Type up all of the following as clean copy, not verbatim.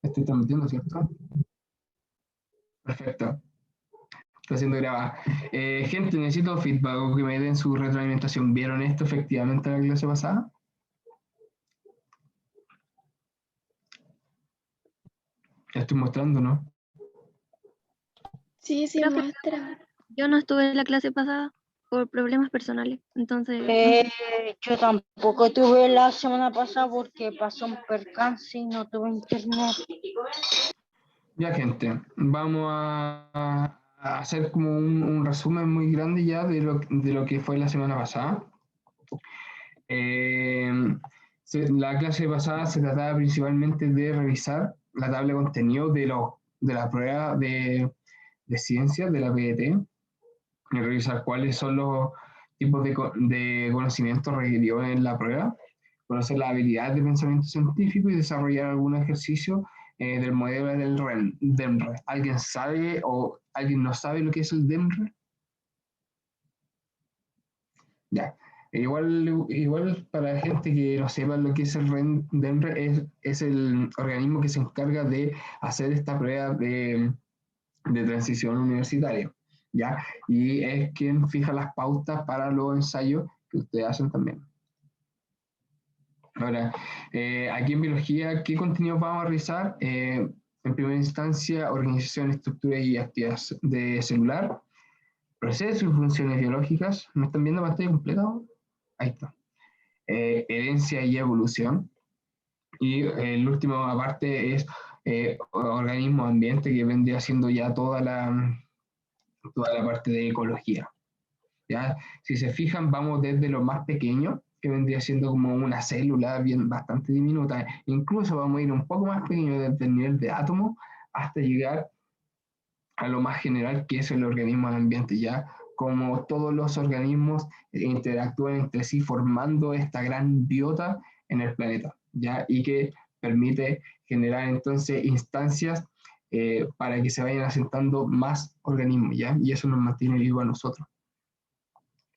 Estoy transmitiendo, ¿cierto? Perfecto. Está siendo grabada. Gente, necesito feedback o que me den su retroalimentación. ¿Vieron esto efectivamente en la clase pasada? Estoy mostrando, ¿no? Sí, sí, Profe, muestra. yo no estuve en la clase pasada por problemas personales, entonces no sé. Yo tampoco tuve la semana pasada porque pasó un percance y no tuve internet. Ya, gente, vamos a hacer como un resumen muy grande ya de lo que fue la semana pasada. La clase pasada se trataba principalmente de revisar la tabla de contenido de la prueba de ciencias de la PET, y revisar cuáles son los tipos de conocimientos requeridos en la prueba, conocer las habilidades de pensamiento científico y desarrollar algún ejercicio del modelo del DEMRE. ¿Alguien sabe o alguien no sabe lo que es el DEMRE? Ya. Igual para la gente que no sepa lo que es el DEMRE, es el organismo que se encarga de hacer esta prueba de transición universitaria, ¿ya? Y es quien fija las pautas para los ensayos que ustedes hacen también. Ahora, aquí en biología, ¿qué contenidos vamos a revisar? En primera instancia, organización, estructura y actividades de celular, procesos y funciones biológicas. ¿Me están viendo pantalla completa? Ahí está. Herencia y evolución. Y el último aparte es organismo ambiente, que vendría siendo ya toda la parte de ecología. ¿Ya? Si se fijan, vamos desde lo más pequeño, que vendría siendo como una célula bien bastante diminuta, incluso vamos a ir un poco más pequeño desde el nivel de átomo hasta llegar a lo más general, que es el organismo del ambiente, ya como todos los organismos interactúan entre sí formando esta gran biota en el planeta, ya, y que permite generar entonces instancias para que se vayan asentando más organismos, ya, y eso nos mantiene vivos a nosotros.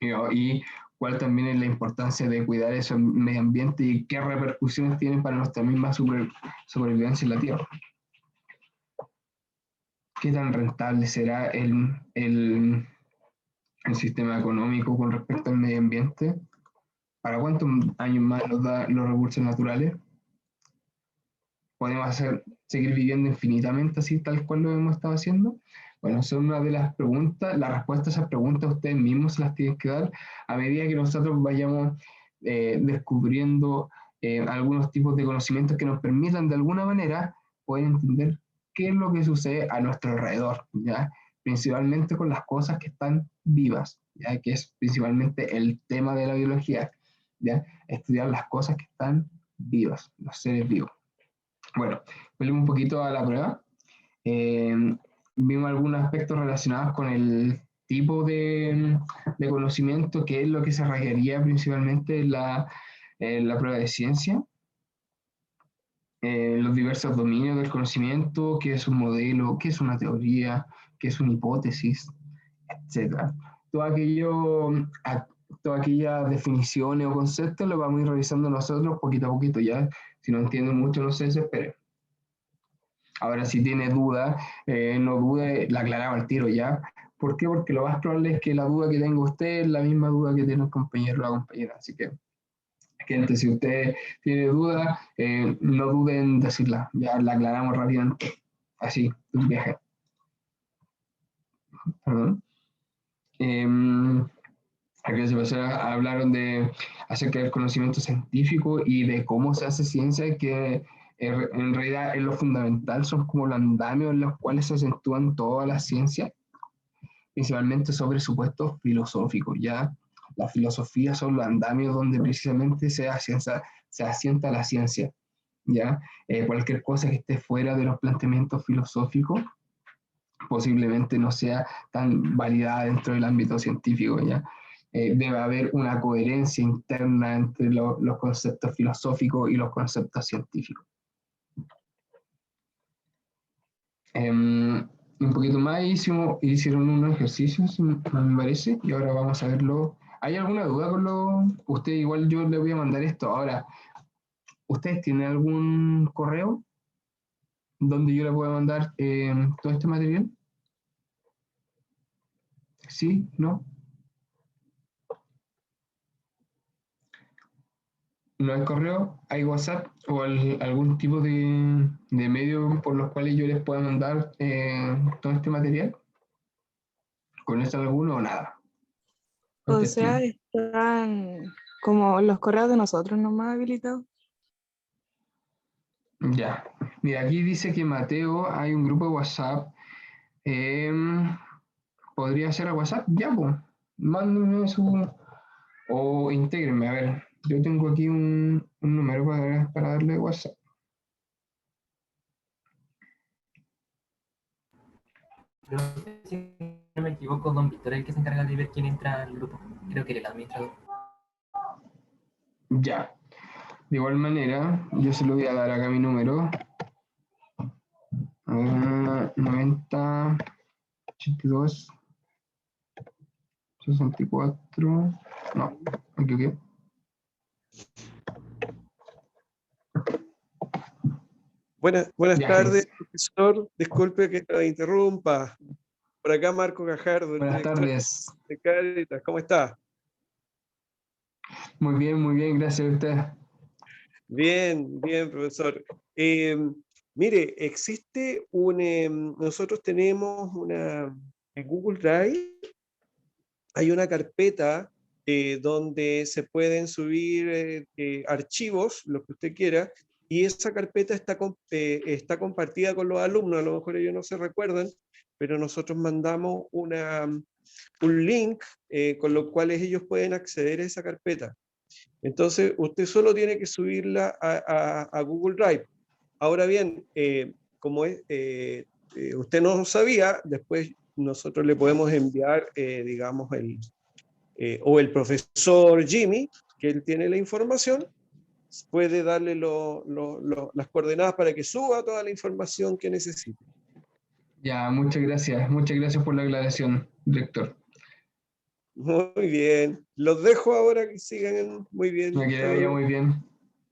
Y cuál también es la importancia de cuidar ese medio ambiente y qué repercusiones tienen para nuestra misma supervivencia en la Tierra. ¿Qué tan rentable será el sistema económico con respecto al medio ambiente? ¿Para cuántos años más nos da los recursos naturales? ¿Podemos seguir viviendo infinitamente así, tal cual lo hemos estado haciendo? Bueno, son una de las preguntas, la respuesta a esas preguntas ustedes mismos se las tienen que dar a medida que nosotros vayamos descubriendo algunos tipos de conocimientos que nos permitan de alguna manera poder entender qué es lo que sucede a nuestro alrededor, ¿ya? Principalmente con las cosas que están vivas, ¿ya? Que es principalmente el tema de la biología, ¿ya? Estudiar las cosas que están vivas, los seres vivos. Bueno, volvemos un poquito a la prueba. Eh, Vimos algunos aspectos relacionados con el tipo de conocimiento, que es lo que se requería principalmente en la prueba de ciencia, los diversos dominios del conocimiento, qué es un modelo, qué es una teoría, qué es una hipótesis, etcétera. Todo aquello, todas aquellas definiciones o conceptos los vamos a ir revisando nosotros poquito a poquito, ya. Si no entienden mucho, no se desesperen. Ahora, si tiene duda, no dude, la aclaraba al tiro ya. ¿Por qué? Porque lo más probable es que la duda que tenga usted es la misma duda que tiene el compañero o la compañera. Así que, gente, si usted tiene duda, no duden en decirla. Ya la aclaramos rápidamente. Así, un viaje. Perdón. Aquí hablaron acerca del conocimiento científico y de cómo se hace ciencia, que en realidad es lo fundamental, son como los andamios en los cuales se acentúan todas las ciencias, principalmente sobre supuestos filosóficos, ¿ya? La filosofía son los andamios donde precisamente se asienta la ciencia, ¿ya? Cualquier cosa que esté fuera de los planteamientos filosóficos posiblemente no sea tan validada dentro del ámbito científico, ¿ya? Debe haber una coherencia interna entre los conceptos filosóficos y los conceptos científicos. Un poquito más hicieron unos ejercicios, me parece, y ahora vamos a verlo. ¿Hay alguna duda con Usted igual yo le voy a mandar esto ahora. ¿Ustedes tienen algún correo donde yo le pueda mandar todo este material? ¿Sí? ¿No? ¿No hay correo? ¿Hay WhatsApp? ¿O algún tipo de medio por los cuales yo les pueda mandar todo este material? ¿Conocen alguno o nada? O Contestino. sea, están como los correos de nosotros nomás habilitados. Ya. Mira, aquí dice que Mateo, hay un grupo de WhatsApp. em, ¿Podría ser a WhatsApp? Ya, pues. Mándenme su... O intégrenme. A ver, yo tengo aquí un número para darle WhatsApp. Creo que, si no me equivoco, don Víctor es el que se encarga de ver quién entra al grupo. Creo que era el administrador. Ya. De igual manera, yo se lo voy a dar acá mi número. 90, 82, 64. No, me equivoqué. Buenas Ya, tardes, profesor. Disculpe que lo interrumpa. Por acá Marco Gajardo, el buenas director tardes. de Cáritas. ¿Cómo está? Muy bien, gracias a usted. Bien, bien, profesor. Eh, Mire, existe nosotros tenemos en Google Drive, hay una carpeta donde se pueden subir archivos, lo que usted quiera, y esa carpeta está compartida con los alumnos. A lo mejor ellos no se recuerdan, pero nosotros mandamos un link con lo cual ellos pueden acceder a esa carpeta. Entonces, usted solo tiene que subirla a Google Drive. Ahora bien, usted no lo sabía, después nosotros le podemos enviar, digamos, o el profesor Jimmy, que él tiene la información, puede darle las coordenadas para que suba toda la información que necesite. Ya, muchas gracias por la aclaración, director. Muy bien, los dejo ahora que sigan muy bien. Me Hasta quedé ya luego. muy bien.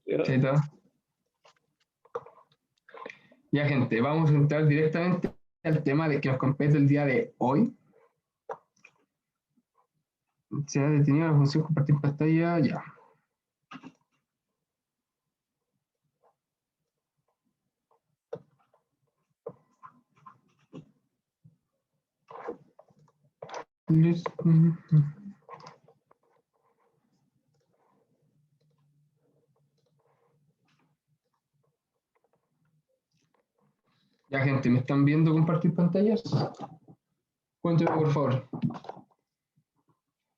Ya. Chaito. Ya, gente, vamos a entrar directamente al tema de que nos compete el día de hoy. Se ha detenido la función compartir pantalla, ya. Ya, gente, ¿me están viendo compartir pantallas? Cuéntenme, por favor.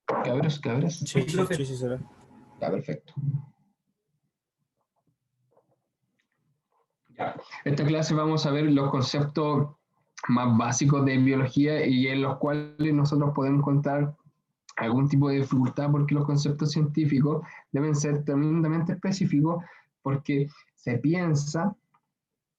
Cabras. Sí, profe. Sí, será. Ya, perfecto. Ya. Esta clase vamos a ver los conceptos más básicos de biología y en los cuales nosotros podemos encontrar algún tipo de dificultad porque los conceptos científicos deben ser tremendamente específicos porque se piensa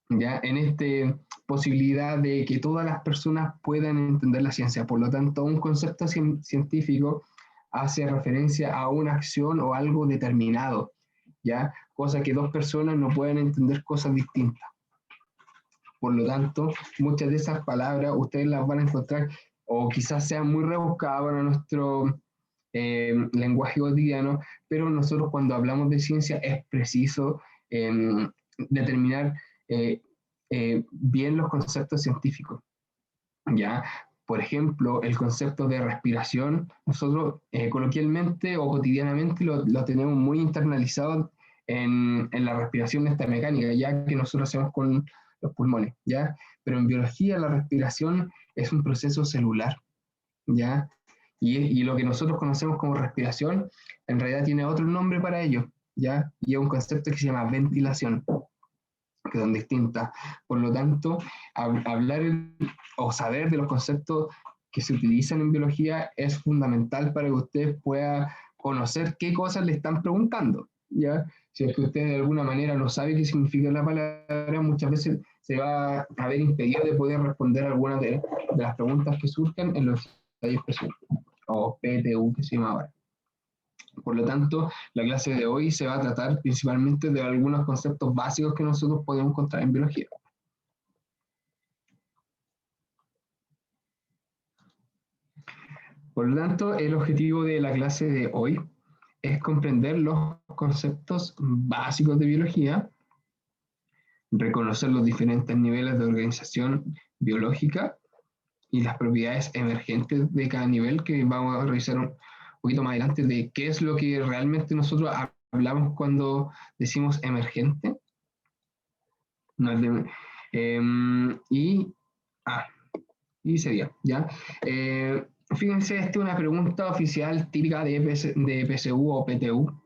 ya en esta posibilidad de que todas las personas puedan entender la ciencia. Por lo tanto, un concepto científico hace referencia a una acción o algo determinado, ¿ya? Cosa que dos personas no pueden entender cosas distintas. Por lo tanto, muchas de esas palabras ustedes las van a encontrar o quizás sean muy rebuscadas para nuestro lenguaje cotidiano, pero nosotros cuando hablamos de ciencia es preciso determinar bien los conceptos científicos. ¿Ya? Por ejemplo, el concepto de respiración, nosotros coloquialmente o cotidianamente lo tenemos muy internalizado en la respiración esta mecánica, ya que nosotros hacemos con los pulmones, ¿ya? Pero en biología la respiración es un proceso celular, ¿ya? Y lo que nosotros conocemos como respiración, en realidad tiene otro nombre para ello, ¿ya? Y es un concepto que se llama ventilación, que son distintas. Por lo tanto, hablar o saber de los conceptos que se utilizan en biología es fundamental para que usted pueda conocer qué cosas le están preguntando, ¿ya? Si es que usted de alguna manera no sabe qué significa la palabra, muchas veces se va a ver impedido de poder responder algunas de las preguntas que surjan en los ensayos presentes, o PTU que se llama ahora. Por lo tanto, la clase de hoy se va a tratar principalmente de algunos conceptos básicos que nosotros podemos encontrar en biología. Por lo tanto, el objetivo de la clase de hoy es comprender los conceptos básicos de biología, reconocer los diferentes niveles de organización biológica y las propiedades emergentes de cada nivel, que vamos a revisar un poquito más adelante de qué es lo que realmente nosotros hablamos cuando decimos emergente. No es de, y sería, ¿ya? Fíjense, esta es una pregunta oficial típica de PSU o PTU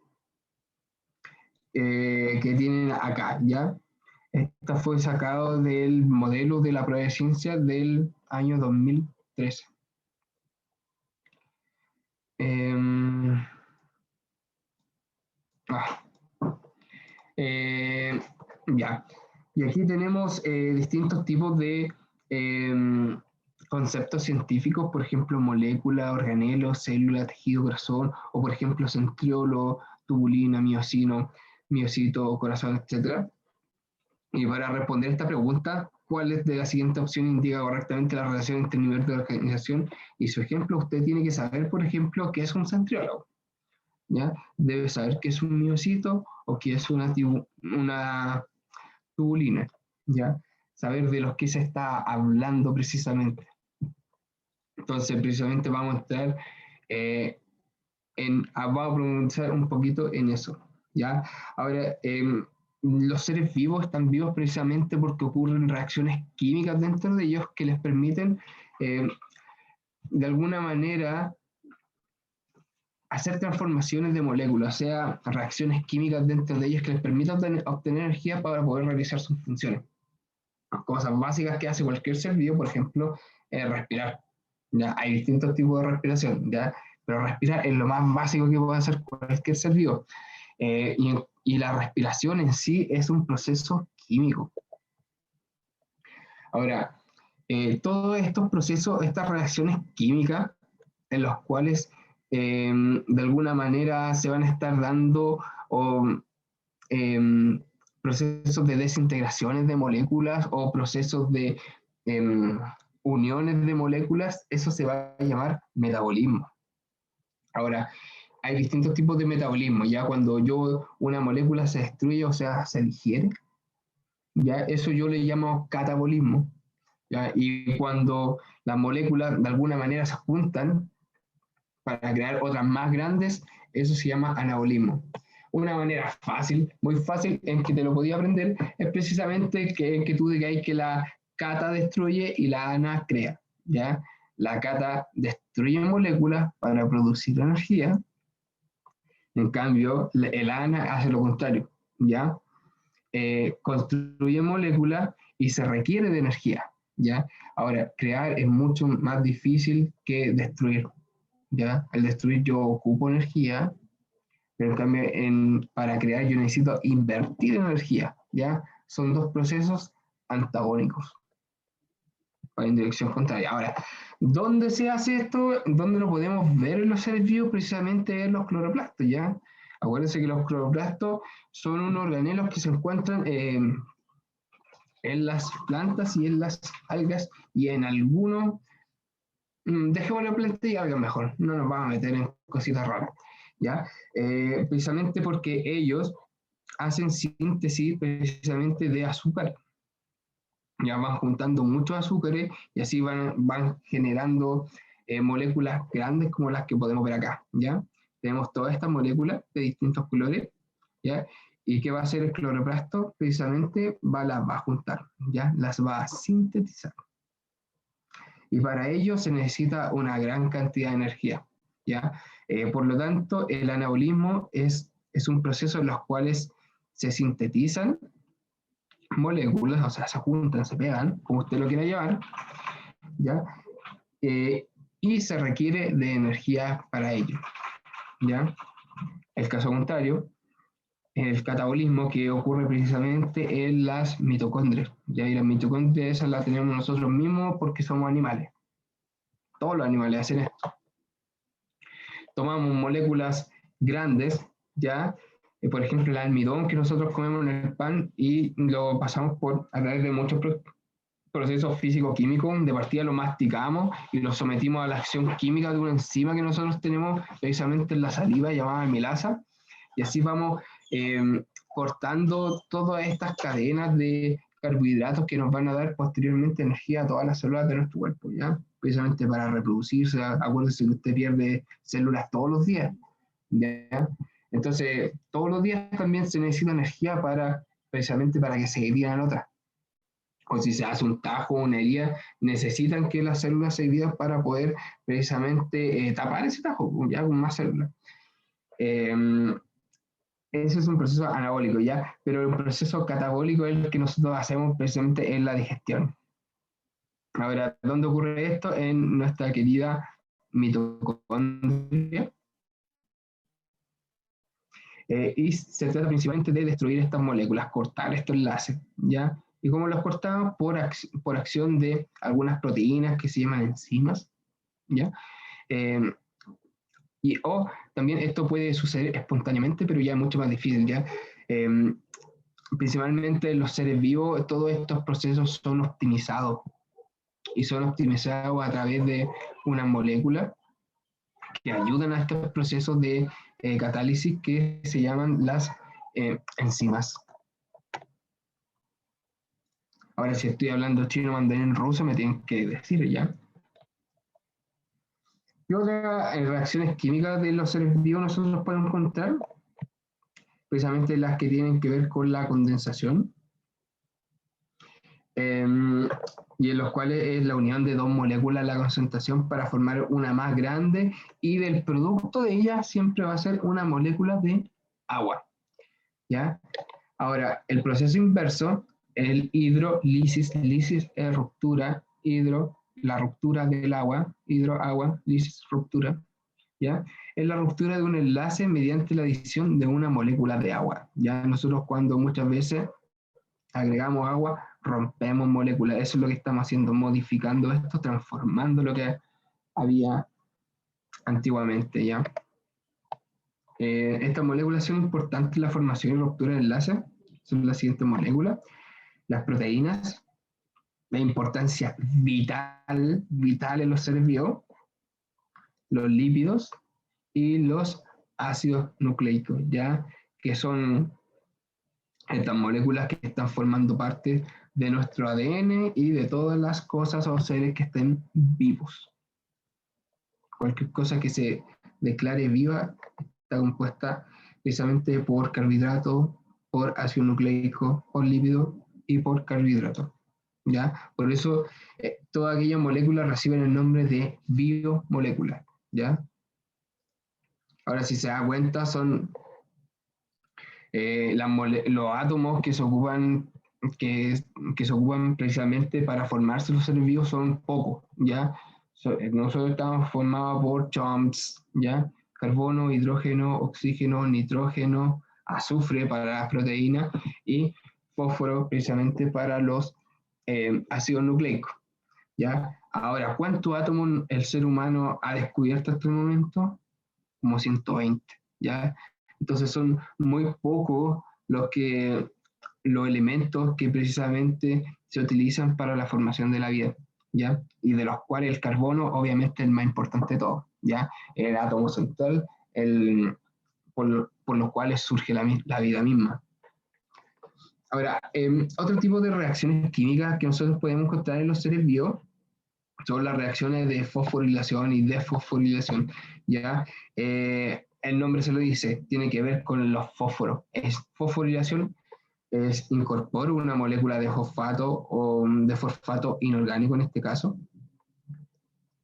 que tienen acá, ¿ya? Esta fue sacado del modelo de la prueba de ciencia del año 2013. Ya. Y aquí tenemos distintos tipos de conceptos científicos, por ejemplo, molécula, organelo, célula, tejido, corazón, o por ejemplo, centriolo, tubulina, miocito, corazón, etc. Y para responder esta pregunta, ¿cuál de la siguiente opción indica correctamente la relación entre el nivel de organización y su ejemplo? Usted tiene que saber, por ejemplo, qué es un centriolo, ¿ya? Debe saber qué es un miocito o qué es una tubulina, ¿ya? Saber de los que se está hablando precisamente. Entonces, precisamente vamos a entrar vamos a profundizar un poquito en eso, ¿ya? Ahora, los seres vivos están vivos precisamente porque ocurren reacciones químicas dentro de ellos que les permiten, de alguna manera, hacer transformaciones de moléculas, o sea, reacciones químicas dentro de ellas que les permitan obtener energía para poder realizar sus funciones. Cosas básicas que hace cualquier ser vivo, por ejemplo, respirar. ¿Ya? Hay distintos tipos de respiración, ¿ya? Pero respirar es lo más básico que puede hacer cualquier ser vivo. Y la respiración en sí es un proceso químico. Ahora, todos estos procesos, estas reacciones químicas, en los cuales de alguna manera se van a estar dando procesos de desintegraciones de moléculas o procesos de uniones de moléculas, eso se va a llamar metabolismo. Ahora, hay distintos tipos de metabolismo, ya cuando una molécula se destruye, o sea, se digiere, ya eso yo le llamo catabolismo, ¿ya? Y cuando las moléculas de alguna manera se juntan para crear otras más grandes, eso se llama anabolismo. Una manera fácil, muy fácil, en que te lo podía aprender, es precisamente que tú digas que la cata destruye y la ana crea, ¿ya? La cata destruye moléculas para producir energía, en cambio, el ana hace lo contrario, ¿ya? Construye moléculas y se requiere de energía, ¿ya? Ahora, crear es mucho más difícil que destruir, ¿ya? Al destruir yo ocupo energía, pero en cambio para crear yo necesito invertir energía, ¿ya? Son dos procesos antagónicos, en dirección contraria. Ahora, ¿dónde se hace esto? ¿Dónde lo podemos ver en los seres vivos? Precisamente en los cloroplastos, ¿ya? Acuérdense que los cloroplastos son unos organelos que se encuentran en las plantas y en las algas y en algunos, dejémoslo planta y algas mejor, no nos vamos a meter en cositas raras, ¿ya? Precisamente porque ellos hacen síntesis precisamente de azúcar, ya van juntando muchos azúcares y así van generando moléculas grandes como las que podemos ver acá, ¿ya? Tenemos todas estas moléculas de distintos colores, ¿ya? ¿Y qué va a hacer el cloroplasto? Precisamente las va a juntar, ¿ya? Las va a sintetizar. Y para ello se necesita una gran cantidad de energía, ¿ya? Por lo tanto, el anabolismo es un proceso en los cuales se sintetizan moléculas, o sea, se juntan, se pegan, como usted lo quiera llevar, ¿ya? Y se requiere de energía para ello, ¿ya? El caso contrario, el catabolismo que ocurre precisamente en las mitocondrias, ¿ya? Y las mitocondrias esas las tenemos nosotros mismos porque somos animales. Todos los animales hacen esto. Tomamos moléculas grandes, ¿ya? Por ejemplo, el almidón que nosotros comemos en el pan y lo pasamos a través de muchos procesos físico-químicos, de partida lo masticamos y lo sometimos a la acción química de una enzima que nosotros tenemos precisamente en la saliva llamada amilasa, y así vamos cortando todas estas cadenas de carbohidratos que nos van a dar posteriormente energía a todas las células de nuestro cuerpo, ¿ya? Precisamente para reproducirse. Acuérdese que usted pierde células todos los días, ¿ya? Entonces, todos los días también se necesita energía precisamente para que se dividan otras. O si se hace un tajo o una herida, necesitan que las células se dividan para poder precisamente tapar ese tajo, ya con más células. Ese es un proceso anabólico, ¿ya? Pero el proceso catabólico es el que nosotros hacemos precisamente en la digestión. Ahora, ¿dónde ocurre esto? En nuestra querida mitocondria. Y se trata principalmente de destruir estas moléculas, cortar estos enlaces, ¿ya? ¿Y cómo los cortamos? Por acción de algunas proteínas que se llaman enzimas, ¿ya? O también esto puede suceder espontáneamente, pero ya es mucho más difícil, ¿ya? Principalmente en los seres vivos, todos estos procesos son optimizados, y son optimizados a través de una molécula que ayudan a estos procesos de catálisis que se llaman las enzimas. Ahora, si estoy hablando chino, mandarín, ruso, me tienen que decir ya. ¿Qué otras reacciones químicas de los seres vivos nosotros podemos encontrar? Precisamente las que tienen que ver con la condensación, y en los cuales es la unión de dos moléculas, la concentración, para formar una más grande, y del producto de ella siempre va a ser una molécula de agua, ¿ya? Ahora, el proceso inverso, el hidrólisis, lisis es ruptura, la ruptura del agua, agua, lisis, ruptura, ¿ya? Es la ruptura de un enlace mediante la adición de una molécula de agua. Ya nosotros, cuando muchas veces agregamos agua, rompemos moléculas. Eso es lo que estamos haciendo, modificando esto, transformando lo que había antiguamente, ¿ya? Estas moléculas son importantes en la formación y ruptura de enlaces. Son las siguientes moléculas: las proteínas, la importancia vital en los seres vivos, los lípidos y los ácidos nucleicos, ya, que son estas moléculas que están formando parte de nuestro ADN y de todas las cosas o seres que estén vivos. Cualquier cosa que se declare viva está compuesta precisamente por carbohidrato, por ácido nucleico, por lípido y por carbohidrato, ¿ya? Por eso todas aquellas moléculas reciben el nombre de biomoléculas, ¿ya? Ahora, si se da cuenta, son los átomos que se ocupan precisamente para formarse los seres vivos son pocos, ¿ya? Nosotros estamos formados por chomps, ¿ya? Carbono, hidrógeno, oxígeno, nitrógeno, azufre para las proteínas y fósforo precisamente para los ácidos nucleicos, ¿ya? Ahora, ¿cuántos átomos el ser humano ha descubierto hasta el momento? Como 120, ¿ya? Entonces son muy pocos los elementos que precisamente se utilizan para la formación de la vida, ¿ya? Y de los cuales el carbono obviamente es el más importante de todos, ¿ya? El átomo central, por los cuales surge la vida misma. Ahora, otro tipo de reacciones químicas que nosotros podemos encontrar en los seres vivos son las reacciones de fosforilación y desfosforilación, ¿ya? El nombre se lo dice, tiene que ver con los fósforos. Fosforilación es incorporo una molécula de fosfato o de fosfato inorgánico en este caso.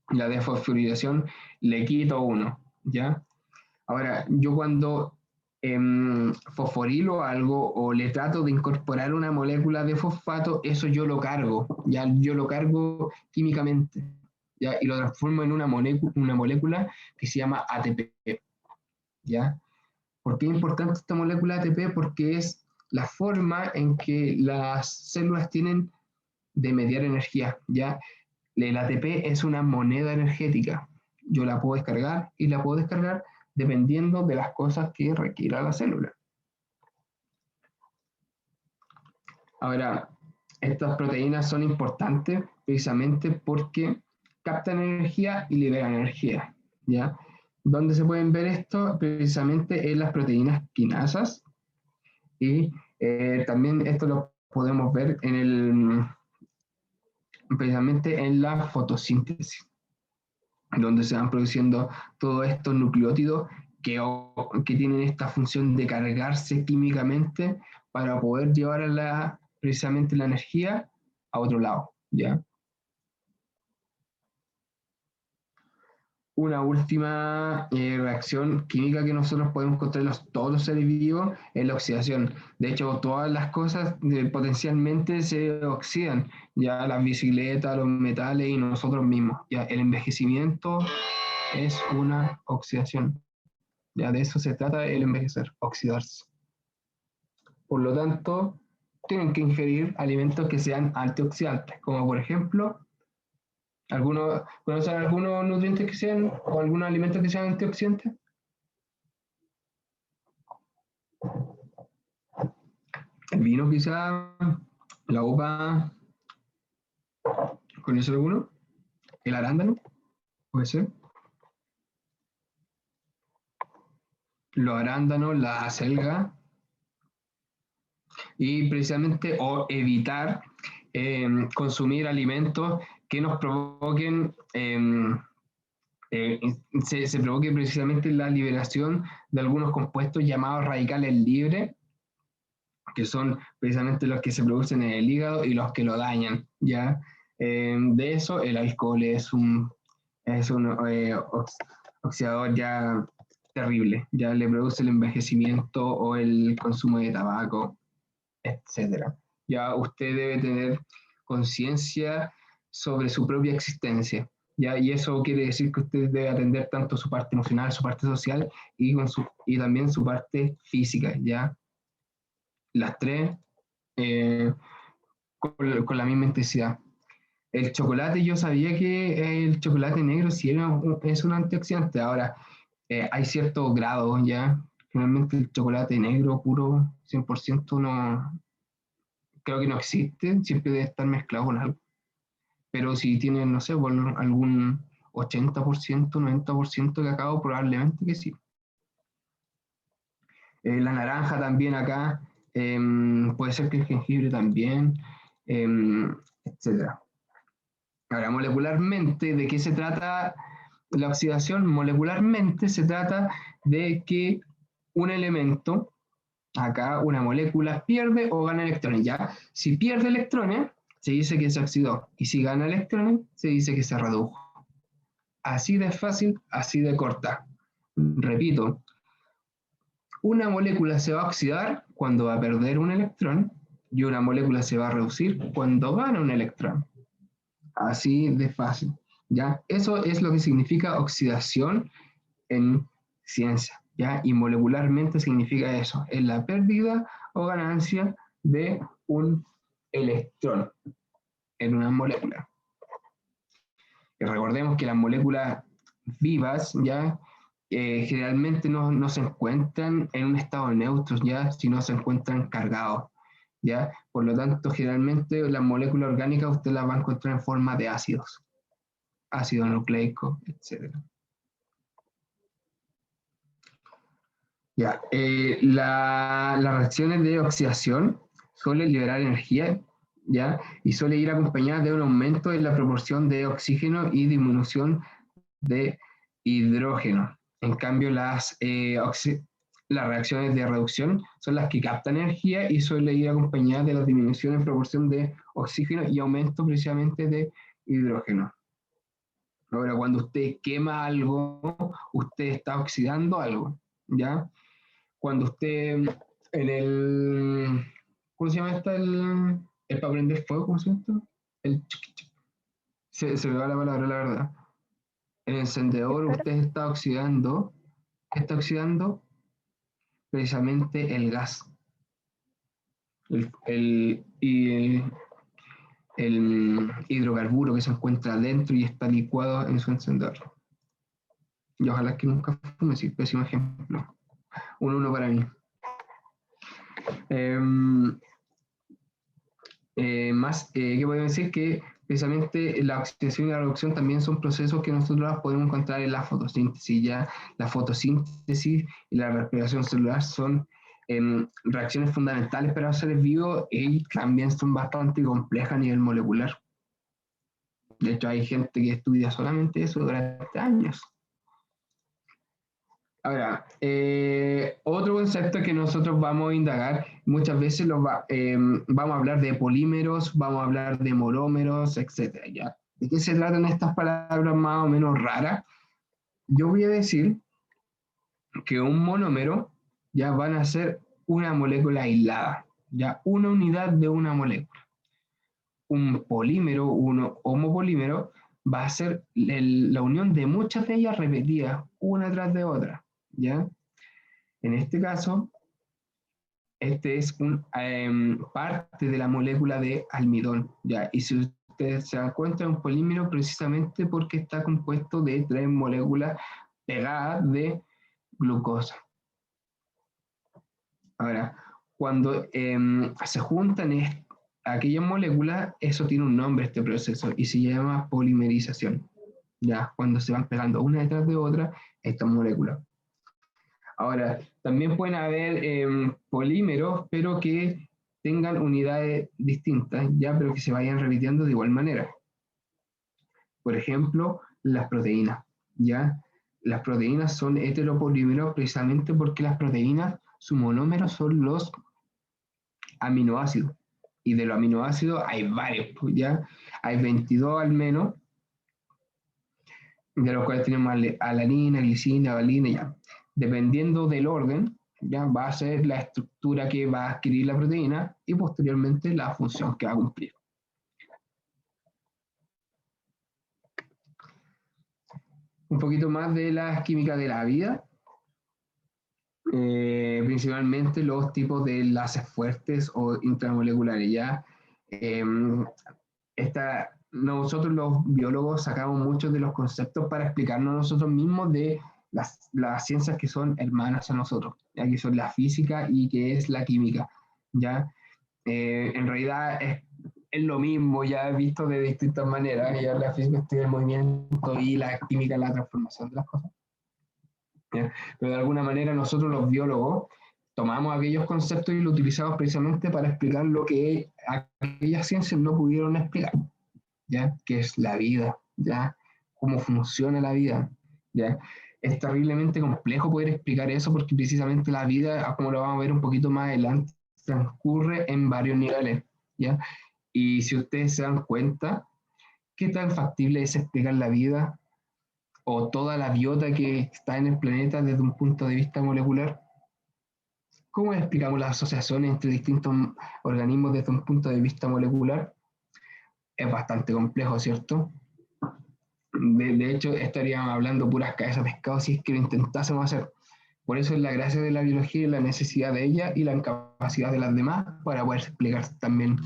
La desfosforilación le quito uno, ¿ya? Ahora, yo cuando fosforilo algo o le trato de incorporar una molécula de fosfato, eso yo lo cargo, ¿ya? Yo lo cargo químicamente, ¿ya? Y lo transformo en una molécula que se llama ATP, ¿ya? ¿Por qué es importante esta molécula ATP? Porque es la forma en que las células tienen de mediar energía, ¿ya? El ATP es una moneda energética. Yo la puedo descargar y la puedo descargar dependiendo de las cosas que requiera la célula. Ahora, Estas proteínas son importantes precisamente porque captan energía y liberan energía, ¿ya? ¿Dónde se pueden ver esto? Precisamente en las proteínas quinasas y también esto lo podemos ver precisamente en la fotosíntesis, donde se van produciendo todos estos nucleótidos que tienen esta función de cargarse químicamente para poder llevar precisamente la energía a otro lado, ¿ya? Una última reacción química que nosotros podemos encontrar en todos los seres vivos es la oxidación. De hecho, todas las cosas potencialmente se oxidan, ya las bicicletas, los metales y nosotros mismos. Ya el envejecimiento es una oxidación. Ya de eso se trata el envejecer, oxidarse. Por lo tanto, tienen que ingerir alimentos que sean antioxidantes, como por ejemplo, ¿conocen algunos nutrientes que sean, o algunos alimentos que sean antioxidantes? El vino quizá, la uva, ¿conoce alguno? El arándano, puede ser. Los arándanos, la acelga, y precisamente o evitar consumir alimentos que nos provoquen, se provoque precisamente la liberación de algunos compuestos llamados radicales libres, que son precisamente los que se producen en el hígado y los que lo dañan, ¿ya? De eso el alcohol es un oxidador ya terrible, ya le produce el envejecimiento o el consumo de tabaco, etcétera. Ya usted debe tener conciencia sobre su propia existencia, ¿ya? Y eso quiere decir que usted debe atender tanto su parte emocional, su parte social y también su parte física, ¿ya? Las tres con la misma intensidad. El chocolate, yo sabía que el chocolate negro sí es un antioxidante. Ahora, hay ciertos grados, ¿ya? Finalmente el chocolate negro puro, 100% no, creo que no existe, siempre debe estar mezclado con algo. Pero si tiene, no sé, bueno, algún 80%, 90% de cacao, probablemente que sí. La naranja también acá, puede ser que el jengibre también, etc. Ahora, molecularmente, ¿de qué se trata la oxidación? Molecularmente se trata de que un elemento, acá una molécula, pierde o gana electrones. Ya, si pierde electrones, se dice que se oxidó, y si gana electrones, se dice que se redujo. Así de fácil, así de corta. Repito, una molécula se va a oxidar cuando va a perder un electrón y una molécula se va a reducir cuando gana un electrón. Así de fácil, ¿ya? Eso es lo que significa oxidación en ciencia, ¿ya? Y molecularmente significa eso, es la pérdida o ganancia de un electrón en una molécula. Y recordemos que las moléculas vivas, ¿ya? Generalmente no se encuentran en un estado neutro, ¿ya? Sino se encuentran cargados, ¿ya? Por lo tanto, generalmente las moléculas orgánicas usted las va a encontrar en forma de ácidos, ácido nucleico, etc. Ya, las reacciones de oxidación suelen liberar energía, ¿ya? Y suele ir acompañada de un aumento en la proporción de oxígeno y disminución de hidrógeno. En cambio, las reacciones de reducción son las que captan energía y suele ir acompañada de la disminución en proporción de oxígeno y aumento precisamente de hidrógeno. Ahora, cuando usted quema algo, usted está oxidando algo, ¿ya? Cuando usted ¿cómo se llama esta? El para prender fuego, ¿cómo se llama esto? Se me va la palabra, la verdad. El encendedor, usted está oxidando. ¿Qué está oxidando? Precisamente el gas. El hidrocarburo que se encuentra dentro y está licuado en su encendedor. Y ojalá que nunca fume, sí, pésimo ejemplo. Uno para mí. ¿qué podemos decir? Que precisamente la oxidación y la reducción también son procesos que nosotros podemos encontrar en la fotosíntesis. Ya la fotosíntesis y la respiración celular son reacciones fundamentales para los seres vivos y también son bastante complejas a nivel molecular. De hecho, hay gente que estudia solamente eso durante años. Ahora, otro concepto que nosotros vamos a indagar, muchas veces vamos a hablar de polímeros, vamos a hablar de monómeros, etc. ¿Ya? ¿De qué se tratan estas palabras más o menos raras? Yo voy a decir que un monómero ya van a ser una molécula aislada, ya una unidad de una molécula. Un polímero, un homopolímero, va a ser la unión de muchas de ellas repetidas, una tras de otra, ¿ya? En este caso, este es parte de la molécula de almidón, ¿ya? Y si ustedes se dan cuenta, es un polímero precisamente porque está compuesto de 3 moléculas pegadas de glucosa. Ahora, cuando se juntan aquellas moléculas, eso tiene un nombre, este proceso, y se llama polimerización. Ya, cuando se van pegando una detrás de otra, estas moléculas. Ahora, también pueden haber polímeros, pero que tengan unidades distintas, ya, pero que se vayan repitiendo de igual manera. Por ejemplo, las proteínas, ya. Las proteínas son heteropolímeros precisamente porque las proteínas, su monómero son los aminoácidos. Y de los aminoácidos hay varios, ya. Hay 22 al menos, de los cuales tenemos alanina, glicina, valina, ya. Dependiendo del orden, ya va a ser la estructura que va a adquirir la proteína y posteriormente la función que va a cumplir. Un poquito más de la química de la vida. Principalmente los tipos de enlaces fuertes o intramoleculares. Ya nosotros los biólogos sacamos muchos de los conceptos para explicarnos a nosotros mismos de las ciencias que son hermanas a nosotros, ya que son la física y que es la química. ¿Ya? En realidad es lo mismo, ya visto de distintas maneras. Ya la física estudia el movimiento y la química la transformación de las cosas. ¿Ya? Pero de alguna manera nosotros los biólogos tomamos aquellos conceptos y los utilizamos precisamente para explicar lo que aquellas ciencias no pudieron explicar, ¿ya? Que es la vida, ¿ya? Cómo funciona la vida, ¿ya? Es terriblemente complejo poder explicar eso porque precisamente la vida, como lo vamos a ver un poquito más adelante, transcurre en varios niveles, ¿ya? Y si ustedes se dan cuenta, ¿qué tan factible es explicar la vida o toda la biota que está en el planeta desde un punto de vista molecular? ¿Cómo explicamos las asociaciones entre distintos organismos desde un punto de vista molecular? Es bastante complejo, ¿cierto? De hecho, estaríamos hablando puras cabezas de pescado si es que lo intentásemos hacer. Por eso es la gracia de la biología y la necesidad de ella y la incapacidad de las demás para poder explicar también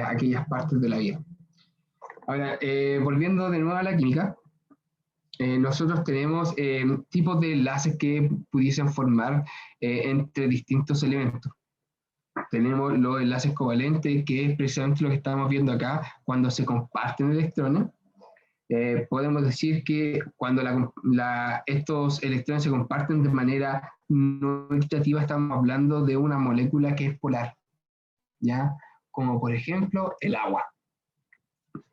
aquellas partes de la vida. Ahora, volviendo de nuevo a la química, nosotros tenemos tipos de enlaces que pudiesen formar entre distintos elementos. Tenemos los enlaces covalentes, que es precisamente lo que estamos viendo acá, cuando se comparten electrones. Podemos decir que cuando estos electrones se comparten de manera no equitativa, estamos hablando de una molécula que es polar, ¿ya? Como por ejemplo el agua.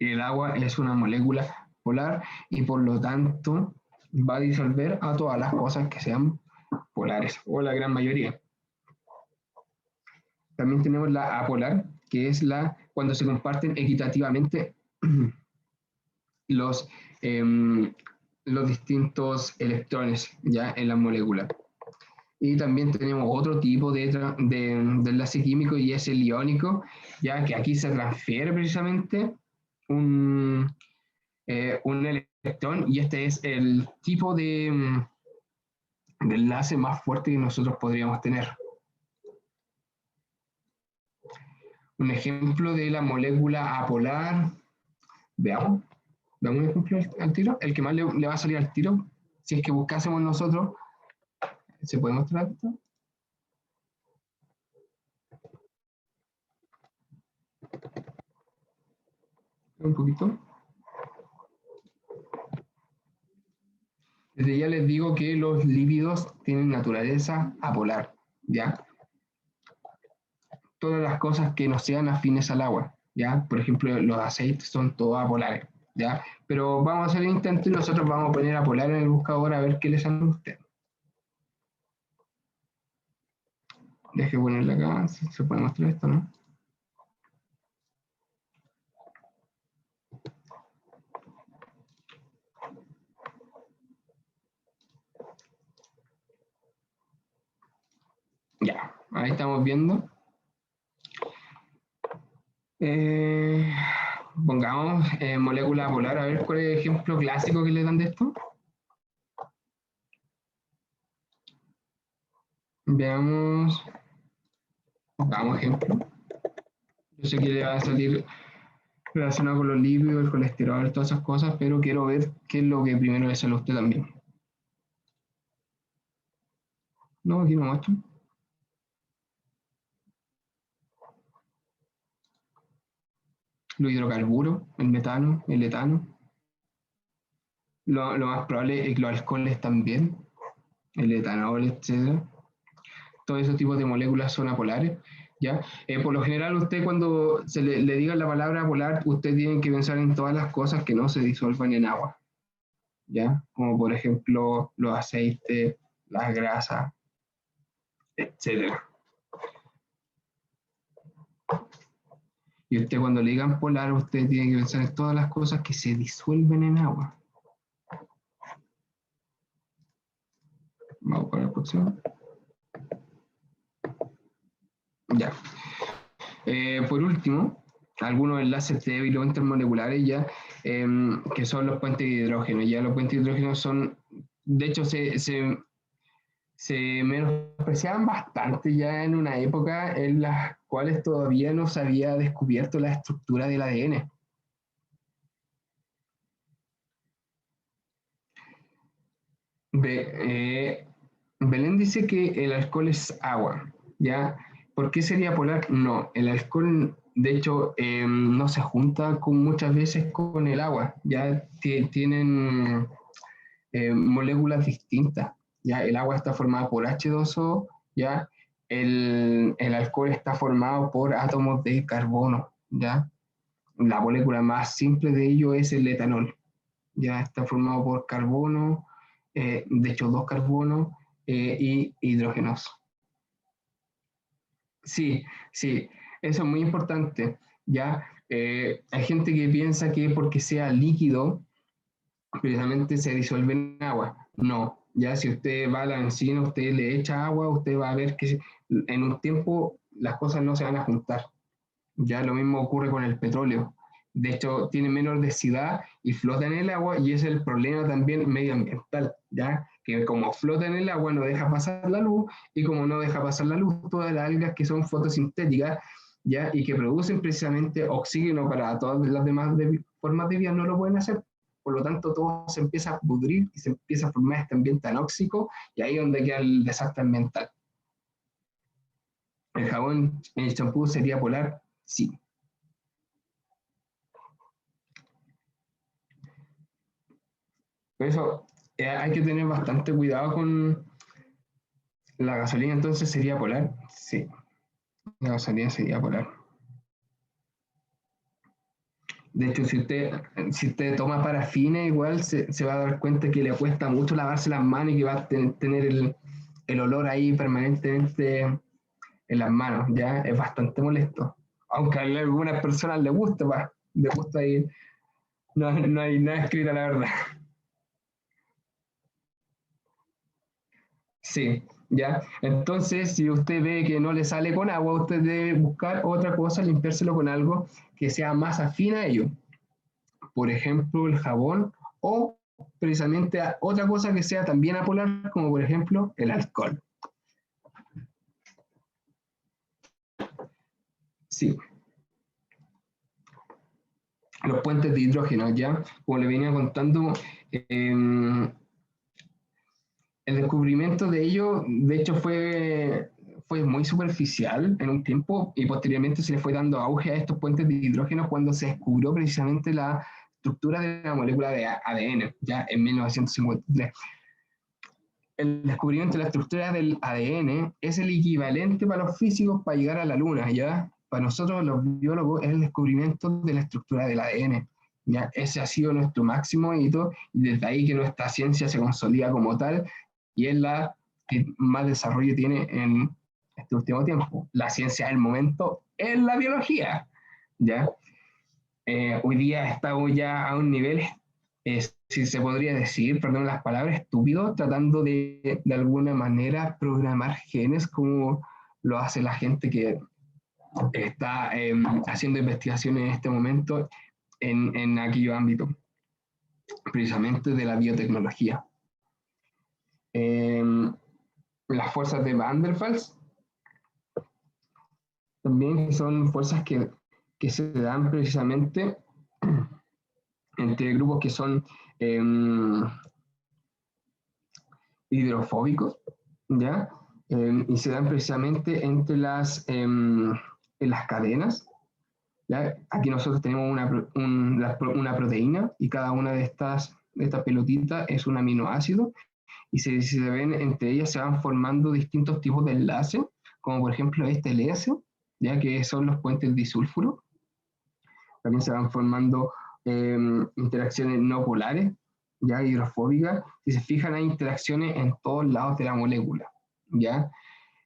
El agua es una molécula polar y por lo tanto va a disolver a todas las cosas que sean polares, o la gran mayoría. También tenemos la apolar, que es cuando se comparten equitativamente los distintos electrones ya en la molécula. Y también tenemos otro tipo de enlace químico y es el iónico, ya que aquí se transfiere precisamente un electrón y este es el tipo de enlace más fuerte que nosotros podríamos tener. Un ejemplo de la molécula apolar, veamos un ejemplo al tiro, el que más le va a salir al tiro, si es que buscásemos nosotros, ¿se puede mostrar esto? Un poquito. Desde ya les digo que los lípidos tienen naturaleza apolar, ¿ya? Todas las cosas que no sean afines al agua, ¿ya? Por ejemplo, los aceites son todos apolares, ¿ya? Pero vamos a hacer el intento y nosotros vamos a poner apolar en el buscador a ver qué les sale a usted. Deje ponerle acá, si se puede mostrar esto, ¿no? Ya, ahí estamos viendo. Pongamos molécula polar, a ver cuál es el ejemplo clásico que le dan de esto. Veamos. Pongamos ejemplo. Yo sé que le va a salir relacionado con los lípidos, el colesterol, todas esas cosas, pero quiero ver qué es lo que primero le sale a usted también. No, aquí no muestro. Los hidrocarburos, el metano, el etano. Lo más probable es que los alcoholes también, el etanol, etc. Todos esos tipos de moléculas son apolares, ¿ya? Por lo general, usted cuando se le diga la palabra polar, usted tiene que pensar en todas las cosas que no se disuelvan en agua, ¿ya? Como por ejemplo los aceites, las grasas, etc. Y usted cuando le digan polar, usted tiene que pensar en todas las cosas que se disuelven en agua. Vamos con la próxima. Ya. Por último, algunos enlaces débiles o intermoleculares ya, que son los puentes de hidrógeno. Ya los puentes de hidrógeno son, de hecho, se menospreciaban bastante ya en una época en las cuales todavía no se había descubierto la estructura del ADN. Belén dice que el alcohol es agua, ¿ya? ¿Por qué sería polar? No, el alcohol, de hecho, no se junta muchas veces con el agua, ya tienen moléculas distintas, ¿ya? El agua está formada por H2O, ¿ya? El alcohol está formado por átomos de carbono, ¿ya? La molécula más simple de ello es el etanol, ya está formado por carbono, de hecho 2 carbonos y hidrógenos. Sí, sí, eso es muy importante, ¿ya? Hay gente que piensa que porque sea líquido, precisamente se disuelve en agua. No, ya si usted va a la encina, usted le echa agua, usted va a ver que en un tiempo las cosas no se van a juntar. Ya lo mismo ocurre con el petróleo. De hecho, tiene menor densidad y flota en el agua y ese es el problema también medioambiental, ¿ya? Que como flota en el agua no deja pasar la luz y como no deja pasar la luz, todas las algas que son fotosintéticas, ¿ya? Y que producen precisamente oxígeno para todas las demás formas de vida no lo pueden hacer. Por lo tanto, todo se empieza a pudrir y se empieza a formar este ambiente anóxico y ahí es donde queda el desastre ambiental. ¿El jabón, el champú sería polar? Sí. Por eso hay que tener bastante cuidado con la gasolina, entonces sería polar. Sí, la gasolina sería polar. De hecho, si usted toma parafina, igual se va a dar cuenta que le cuesta mucho lavarse las manos y que va a tener el olor ahí permanentemente en las manos, ya es bastante molesto. Aunque a algunas personas les gusta y no hay nada escrito, la verdad. Sí, ya. Entonces, si usted ve que no le sale con agua, usted debe buscar otra cosa, limpiárselo con algo que sea más afín a ello. Por ejemplo, el jabón o precisamente otra cosa que sea también apolar, como por ejemplo el alcohol. Sí. Los puentes de hidrógeno, ya, como le venía contando, el descubrimiento de ello, de hecho, fue fue muy superficial en un tiempo y posteriormente se le fue dando auge a estos puentes de hidrógeno cuando se descubrió precisamente la estructura de la molécula de ADN, ya en 1953. El descubrimiento de la estructura del ADN es el equivalente para los físicos para llegar a la Luna, ¿ya? Para nosotros los biólogos es el descubrimiento de la estructura del ADN, ¿ya? Ese ha sido nuestro máximo hito y desde ahí que nuestra ciencia se consolida como tal y es la que más desarrollo tiene en este último tiempo. La ciencia del momento es la biología, ¿ya? Hoy día estamos ya a un nivel, si se podría decir, perdón las palabras, estúpido, tratando de alguna manera programar genes como lo hace la gente que está haciendo investigaciones en este momento en aquello ámbito, precisamente de la biotecnología. Las fuerzas de Van der Waals también son fuerzas que se dan precisamente entre grupos que son hidrofóbicos, ¿ya? Y se dan precisamente entre en las cadenas, ¿ya? Aquí nosotros tenemos una proteína y cada una de estas pelotitas es un aminoácido y si se ven entre ellas se van formando distintos tipos de enlaces, como por ejemplo este LS, ya que son los puentes disulfuro. También se van formando interacciones no polares, ya hidrofóbicas. Si se fijan, hay interacciones en todos lados de la molécula, ¿ya?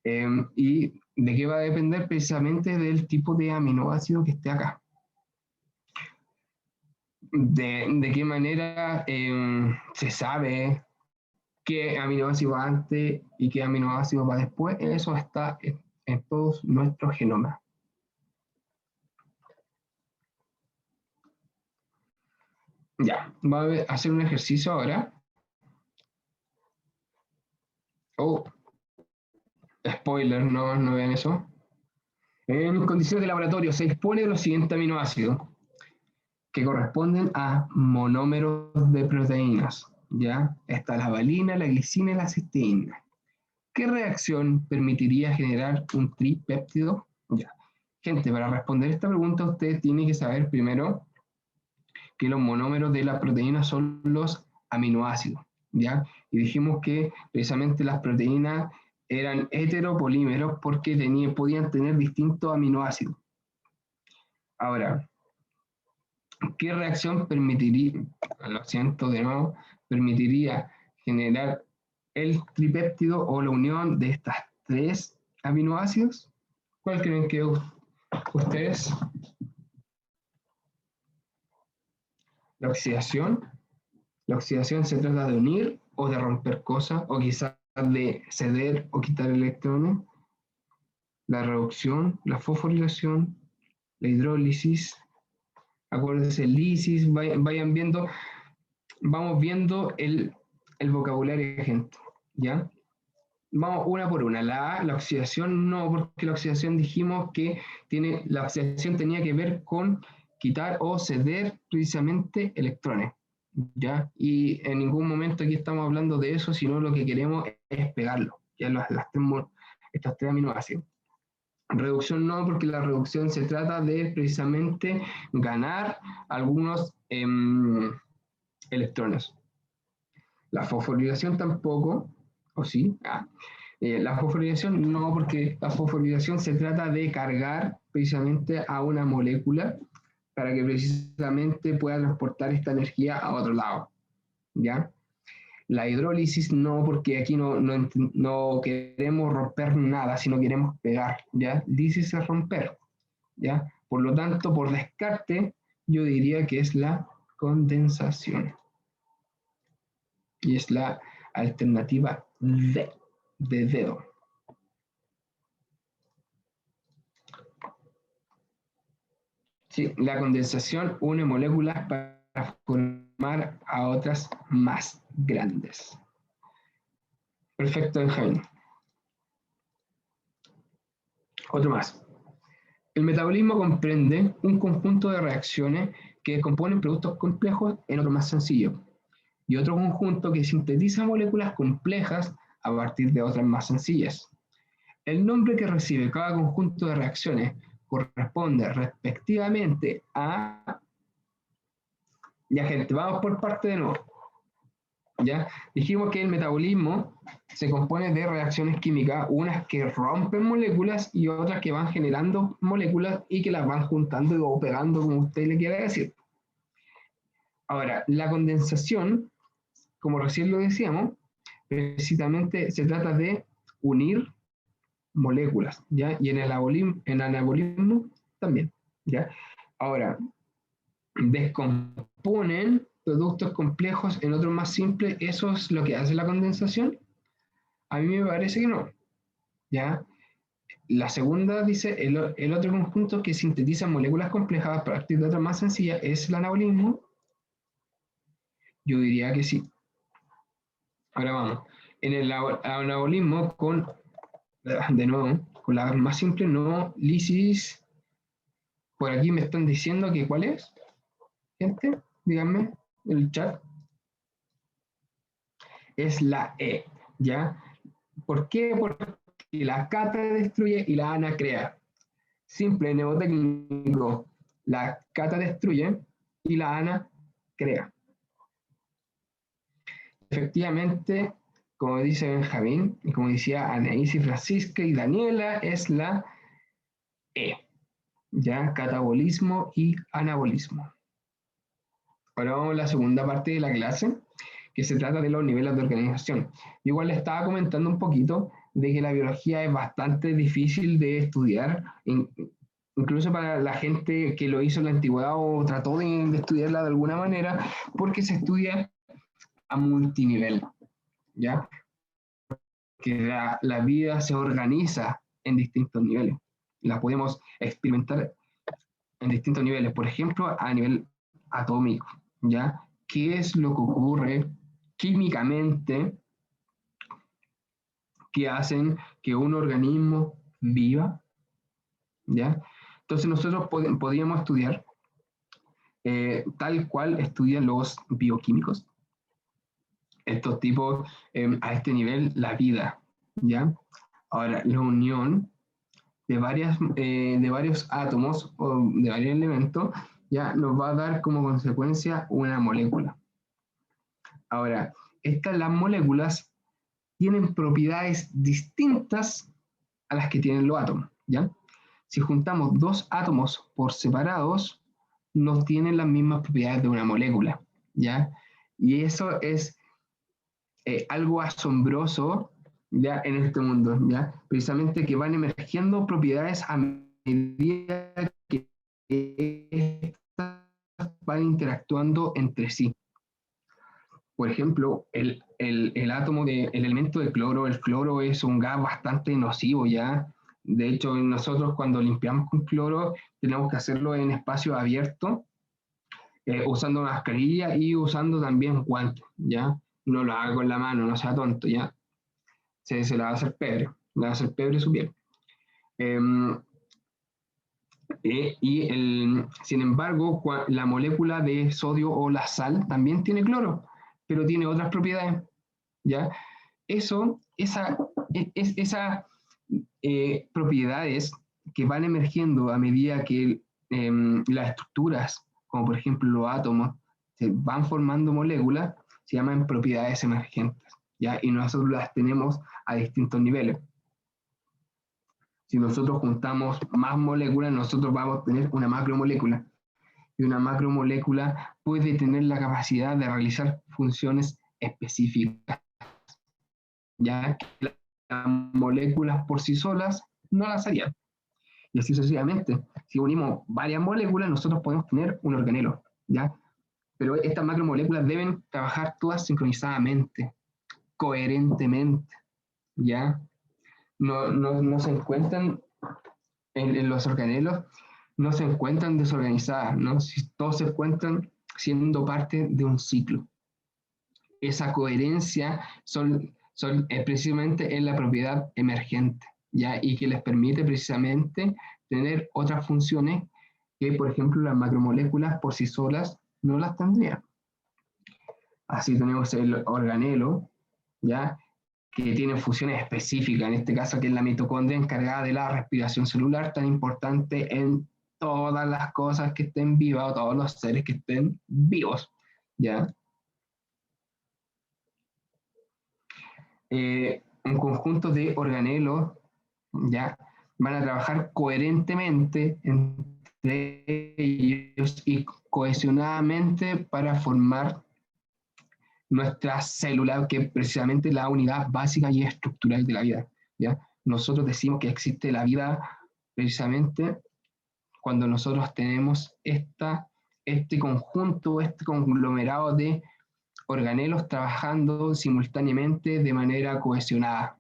¿Y de qué va a depender? Precisamente del tipo de aminoácido que esté acá. De qué manera se sabe qué aminoácido va antes y qué aminoácido va después. Eso está en todos nuestros genomas. Ya, voy a hacer un ejercicio ahora. Oh, spoiler, no vean eso. En condiciones de laboratorio se dispone de los siguientes aminoácidos que corresponden a monómeros de proteínas. ¿Ya? Está la valina, la glicina y la cisteína. ¿Qué reacción permitiría generar un tripéptido? Ya. Gente, para responder esta pregunta usted tiene que saber primero que los monómeros de la proteína son los aminoácidos, ¿ya? Y dijimos que precisamente las proteínas eran heteropolímeros porque podían tener distintos aminoácidos. Ahora, ¿qué reacción permitiría, lo siento de nuevo, permitiría generar el tripéptido o la unión de estas tres aminoácidos? ¿Cuál creen que ustedes? La oxidación. La oxidación se trata de unir o de romper cosas, o quizás de ceder o quitar electrones. La reducción, la fosforilación, la hidrólisis. Acuérdense, lisis, vayan viendo, vamos viendo el vocabulario, gente, ¿ya? Vamos una por una. La oxidación no, porque la oxidación dijimos que la oxidación tenía que ver con quitar o ceder precisamente electrones, ¿ya? Y en ningún momento aquí estamos hablando de eso, sino lo que queremos es pegarlo, ya estos tres aminoácidos. Reducción no, porque la reducción se trata de precisamente ganar algunos electrones. La fosforilación tampoco, ¿o sí? La fosforilación no, porque la fosforilación se trata de cargar precisamente a una molécula para que precisamente pueda transportar esta energía a otro lado, ¿ya? La hidrólisis no, porque aquí no queremos romper nada, sino queremos pegar, ¿ya? Lisis es romper, ¿ya? Por lo tanto, por descarte, yo diría que es la condensación. Y es la alternativa D, de dedo. Sí, la condensación une moléculas para formar a otras más grandes. Perfecto, Benjamín. Otro más. El metabolismo comprende un conjunto de reacciones que componen productos complejos en otro más sencillo, y otro conjunto que sintetiza moléculas complejas a partir de otras más sencillas. el nombre que recibe cada conjunto de reacciones corresponde respectivamente a... Ya, gente, vamos por parte de nuevo. ¿Ya? Dijimos que el metabolismo se compone de reacciones químicas, unas que rompen moléculas y otras que van generando moléculas y que las van juntando o pegando, como usted le quiera decir. Ahora, la condensación, como recién lo decíamos, precisamente se trata de unir moléculas, ¿ya? Y en el anabolismo también, ¿ya? Ahora, descomponen productos complejos en otros más simples. ¿Eso es lo que hace la condensación? A mí me parece que no, ¿ya? La segunda dice, el otro conjunto que sintetiza moléculas complejas a partir de otras más sencillas es el anabolismo. Yo diría que sí. Ahora vamos. En el anabolismo de nuevo, con la más simple, no lisis. Por aquí me están diciendo que ¿cuál es? Gente, díganme en el chat. Es la E, ¿ya? ¿Por qué? Porque la cata destruye y la ana crea. Simple, mnemotécnico. La cata destruye y la ana crea. Efectivamente, como dice Benjamín, y como decía Anaís y Francisca y Daniela, es la E, ¿ya? Catabolismo y anabolismo. Ahora vamos a la segunda parte de la clase, que se trata de los niveles de organización. Yo igual les estaba comentando un poquito de que la biología es bastante difícil de estudiar, incluso para la gente que lo hizo en la antigüedad o trató de estudiarla de alguna manera, porque se estudia a multinivel, ¿ya? Que la vida se organiza en distintos niveles. La podemos experimentar en distintos niveles, por ejemplo, a nivel atómico, ¿ya? ¿Qué es lo que ocurre químicamente que hacen que un organismo viva? ¿Ya? Entonces nosotros podríamos estudiar tal cual estudian los bioquímicos, estos tipos a este nivel, la vida, ¿ya? Ahora, la unión de varios átomos o de varios elementos ya nos va a dar como consecuencia una molécula. Ahora, las moléculas tienen propiedades distintas a las que tienen los átomos, ¿ya? Si juntamos dos átomos por separados, no tienen las mismas propiedades de una molécula, ¿ya? Y eso es algo asombroso, ¿ya? En este mundo, ¿ya? Precisamente que van emergiendo propiedades a medida que estas van interactuando entre sí. Por ejemplo, el elemento de cloro, el cloro es un gas bastante nocivo, ¿ya? De hecho, nosotros cuando limpiamos con cloro tenemos que hacerlo en espacio abierto, usando mascarilla y usando también guantes, ¿ya? No lo haga con la mano, no sea tonto, ¿ya? Se le va a hacer pebre, le va a hacer pebre su piel. Sin embargo, la molécula de sodio o la sal también tiene cloro, pero tiene otras propiedades, ¿ya? Esas propiedades que van emergiendo a medida que las estructuras, como por ejemplo los átomos, se van formando moléculas, se llaman propiedades emergentes, ¿ya? Y nosotros las tenemos a distintos niveles. Si nosotros juntamos más moléculas, nosotros vamos a tener una macromolécula. Y una macromolécula puede tener la capacidad de realizar funciones específicas, ya que las moléculas por sí solas no las harían. Y así sucesivamente. Si unimos varias moléculas, nosotros podemos tener un organelo, ¿ya? Pero estas macromoléculas deben trabajar todas sincronizadamente, coherentemente, ¿ya? No se encuentran en los organelos, no se encuentran desorganizadas, ¿no? Si todos se encuentran siendo parte de un ciclo. Esa coherencia precisamente es la propiedad emergente, ¿ya? Y que les permite precisamente tener otras funciones que, por ejemplo, las macromoléculas por sí solas no las tendrían. Así tenemos el organelo, ¿ya? que tienen funciones específicas, en este caso que es la mitocondria encargada de la respiración celular, tan importante en todas las cosas que estén vivas o todos los seres que estén vivos, ¿ya? Un conjunto de organelos, ¿ya? Van a trabajar coherentemente entre ellos y cohesionadamente para formar nuestra célula, que es precisamente la unidad básica y estructural de la vida, ¿ya? Nosotros decimos que existe la vida precisamente cuando nosotros tenemos este conjunto, este conglomerado de organelos trabajando simultáneamente de manera cohesionada.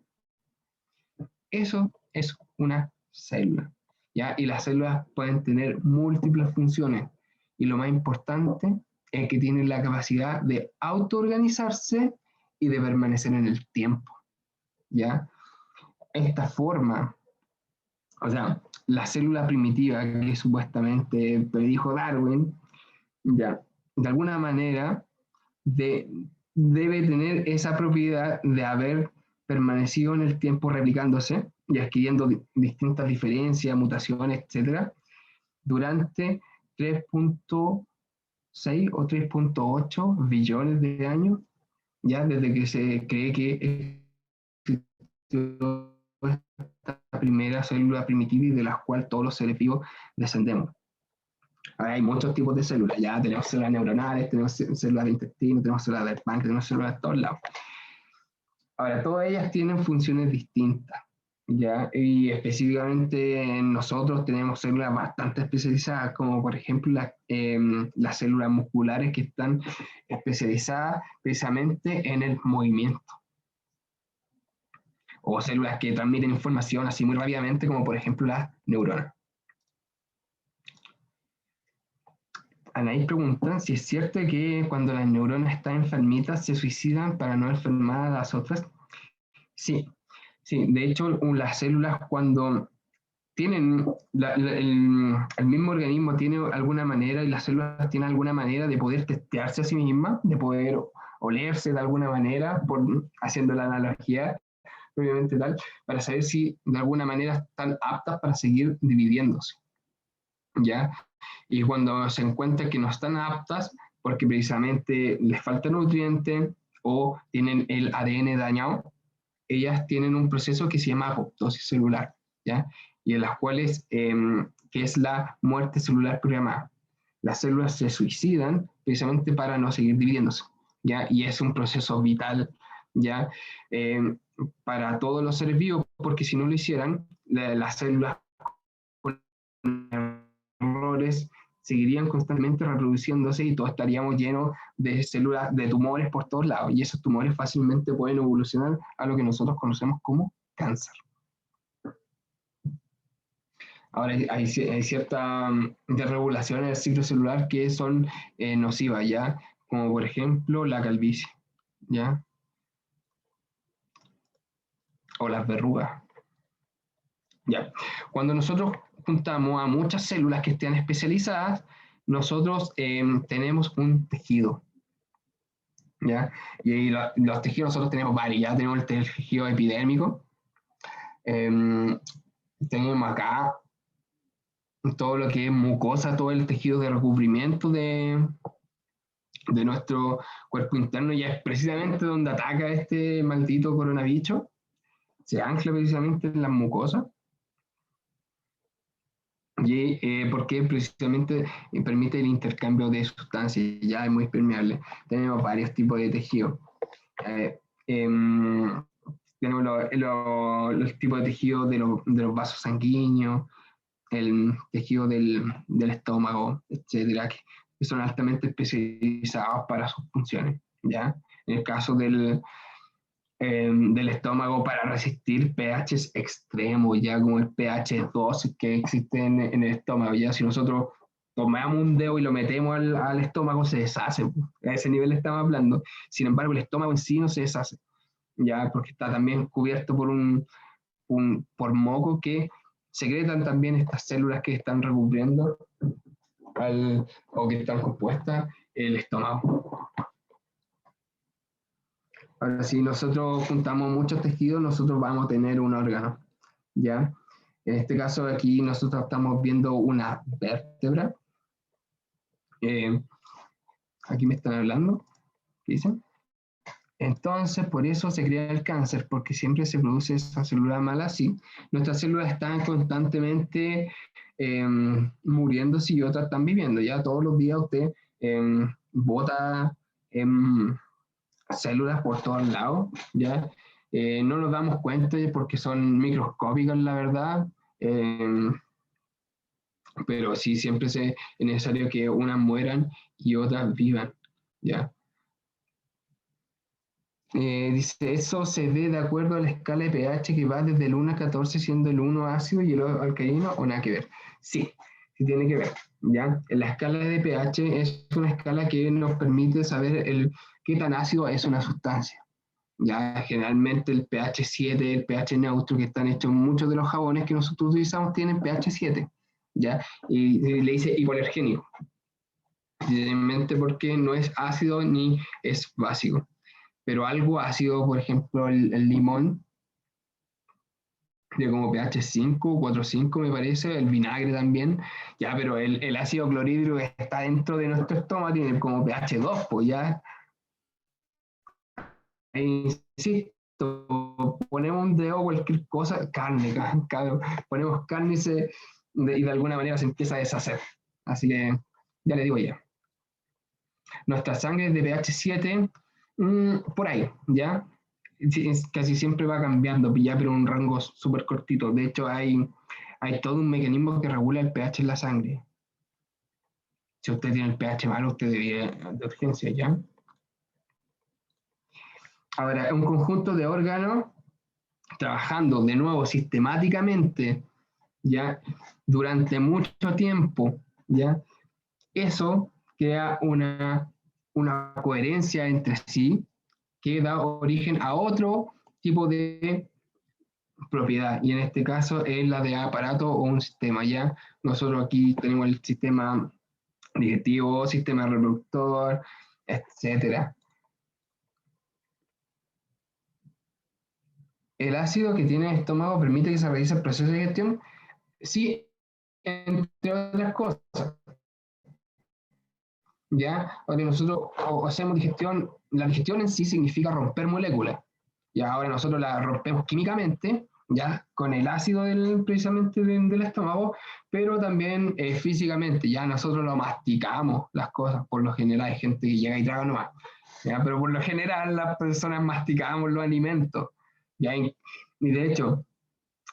Eso es una célula, ¿ya? Y las células pueden tener múltiples funciones, y lo más importante es que tienen la capacidad de autoorganizarse y de permanecer en el tiempo, ¿ya? Esta forma, o sea, la célula primitiva que supuestamente predijo Darwin, ya, de alguna manera debe tener esa propiedad de haber permanecido en el tiempo replicándose y adquiriendo distintas diferencias, mutaciones, etcétera, durante 3.6 o 3.8 billones de años, ya desde que se cree que existió esta primera célula primitiva y de la cual todos los seres vivos descendemos. Ahora hay muchos tipos de células, ya tenemos células neuronales, tenemos células de intestino, tenemos células del páncreas, tenemos células de todos lados. Ahora, todas ellas tienen funciones distintas, ¿ya? Y específicamente en nosotros tenemos células bastante especializadas, como por ejemplo las células musculares que están especializadas precisamente en el movimiento. O células que transmiten información así muy rápidamente, como por ejemplo las neuronas. Anaís pregunta si es cierto que cuando las neuronas están enfermitas se suicidan para no enfermar a las otras. Sí, sí. De hecho, las células cuando tienen, el mismo organismo tiene alguna manera, y las células tienen alguna manera de poder testearse a sí mismas, de poder olerse de alguna manera, haciendo la analogía obviamente tal, para saber si de alguna manera están aptas para seguir dividiéndose, ¿ya? Y cuando se encuentra que no están aptas, porque precisamente les falta nutriente o tienen el ADN dañado, ellas tienen un proceso que se llama apoptosis celular, ¿ya? Y en las cuales, que es la muerte celular programada. Las células se suicidan precisamente para no seguir dividiéndose, ¿ya? Y es un proceso vital, ¿ya? Para todos los seres vivos, porque si no lo hicieran, las células con errores seguirían constantemente reproduciéndose y todos estaríamos llenos de células, de tumores por todos lados, y esos tumores fácilmente pueden evolucionar a lo que nosotros conocemos como cáncer. Ahora hay ciertas desregulaciones del ciclo celular que son nocivas, ¿ya? Como por ejemplo la calvicie, ¿ya? O las verrugas, ¿ya? Cuando nosotros juntamos a muchas células que estén especializadas, nosotros tenemos un tejido, ¿ya? Y los tejidos nosotros tenemos varios, ya tenemos el tejido epidérmico, tenemos acá todo lo que es mucosa, todo el tejido de recubrimiento de nuestro cuerpo interno, y es precisamente donde ataca este maldito coronavirus, se ancla precisamente en las mucosas. Y porque precisamente permite el intercambio de sustancias, ya es muy permeable. Tenemos varios tipos de tejido. Tenemos los tipos de tejido de los vasos sanguíneos, el tejido del estómago, etcétera, que son altamente especializados para sus funciones, ¿ya? En el caso del estómago, para resistir pHs extremos, ya como el pH 2 que existe en el estómago, ya si nosotros tomamos un dedo y lo metemos al estómago, se deshace, a ese nivel estamos hablando. Sin embargo, el estómago en sí no se deshace, ya porque está también cubierto por moco que secretan también estas células que están recubriendo o que están compuestas el estómago. Ahora, si nosotros juntamos muchos tejidos, nosotros vamos a tener un órgano, ¿ya? En este caso aquí nosotros estamos viendo una vértebra. Aquí me están hablando, ¿qué dicen? Entonces, por eso se crea el cáncer, porque siempre se produce esa célula mala así. Nuestras células están constantemente muriéndose y otras están viviendo. Ya todos los días usted bota células por todos lados, ¿ya? No nos damos cuenta porque son microscópicas, la verdad, pero sí siempre es necesario que unas mueran y otras vivan, ¿ya? Dice, eso se ve de acuerdo a la escala de pH que va desde el 1 a 14, siendo el 1 ácido y el alcalino, o nada que ver. Sí, sí tiene que ver, ¿ya? La escala de pH es una escala que nos permite saber qué tan ácido es una sustancia. Ya generalmente el pH 7, el pH neutro, que están hechos muchos de los jabones que nosotros utilizamos, tienen pH 7, ¿ya? Y le dice hipoalergénico, evidentemente porque no es ácido ni es básico. Pero algo ácido, por ejemplo, el limón, de como pH 5, 4,5 me parece, el vinagre también, ya, pero el ácido clorhídrico que está dentro de nuestro estómago tiene como pH 2, pues ya. E insisto, ponemos un dedo, cualquier cosa, carne, ponemos carne y de alguna manera se empieza a deshacer. Así que ya le digo ya. Nuestra sangre es de pH 7, por ahí, ¿ya? Casi siempre va cambiando, ya, pero un rango súper cortito. De hecho, hay todo un mecanismo que regula el pH en la sangre. Si usted tiene el pH malo, usted debe de urgencia, ¿ya? Ahora, un conjunto de órganos trabajando de nuevo sistemáticamente, ¿ya? Durante mucho tiempo, ¿ya? Eso crea una coherencia entre sí que da origen a otro tipo de propiedad, y en este caso es la de aparato o un sistema. Ya nosotros aquí tenemos el sistema digestivo, sistema reproductor, etcétera. El ácido que tiene el estómago permite que se realice el proceso de digestión, sí, entre otras cosas. Ya, porque nosotros hacemos digestión, la digestión en sí significa romper moléculas. Y ahora nosotros la rompemos químicamente, ya, con el ácido precisamente del estómago, pero también físicamente, ya nosotros lo masticamos las cosas, por lo general hay gente que llega y traga nomás, ya, pero por lo general las personas masticamos los alimentos, ya, y de hecho,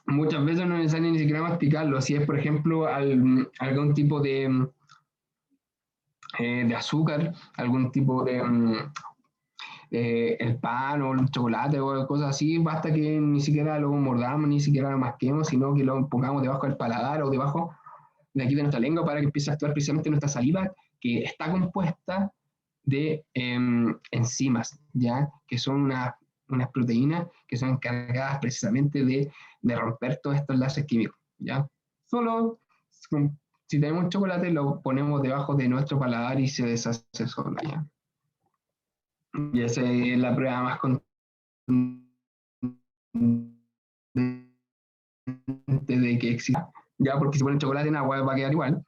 muchas veces no es necesario ni siquiera masticarlo, si es por ejemplo algún tipo de azúcar, algún tipo de el pan o el chocolate o cosas así, basta que ni siquiera lo mordamos, ni siquiera lo masquemos, sino que lo pongamos debajo del paladar o debajo de aquí de nuestra lengua para que empiece a actuar precisamente nuestra saliva, que está compuesta de enzimas, ¿ya? Que son unas proteínas que son encargadas precisamente de romper todos estos enlaces químicos, ¿ya? Solo si tenemos chocolate lo ponemos debajo de nuestro paladar y se deshace solo, ¿ya? Y esa es la prueba más de que existe, ya, porque si ponen chocolate en agua va a quedar igual.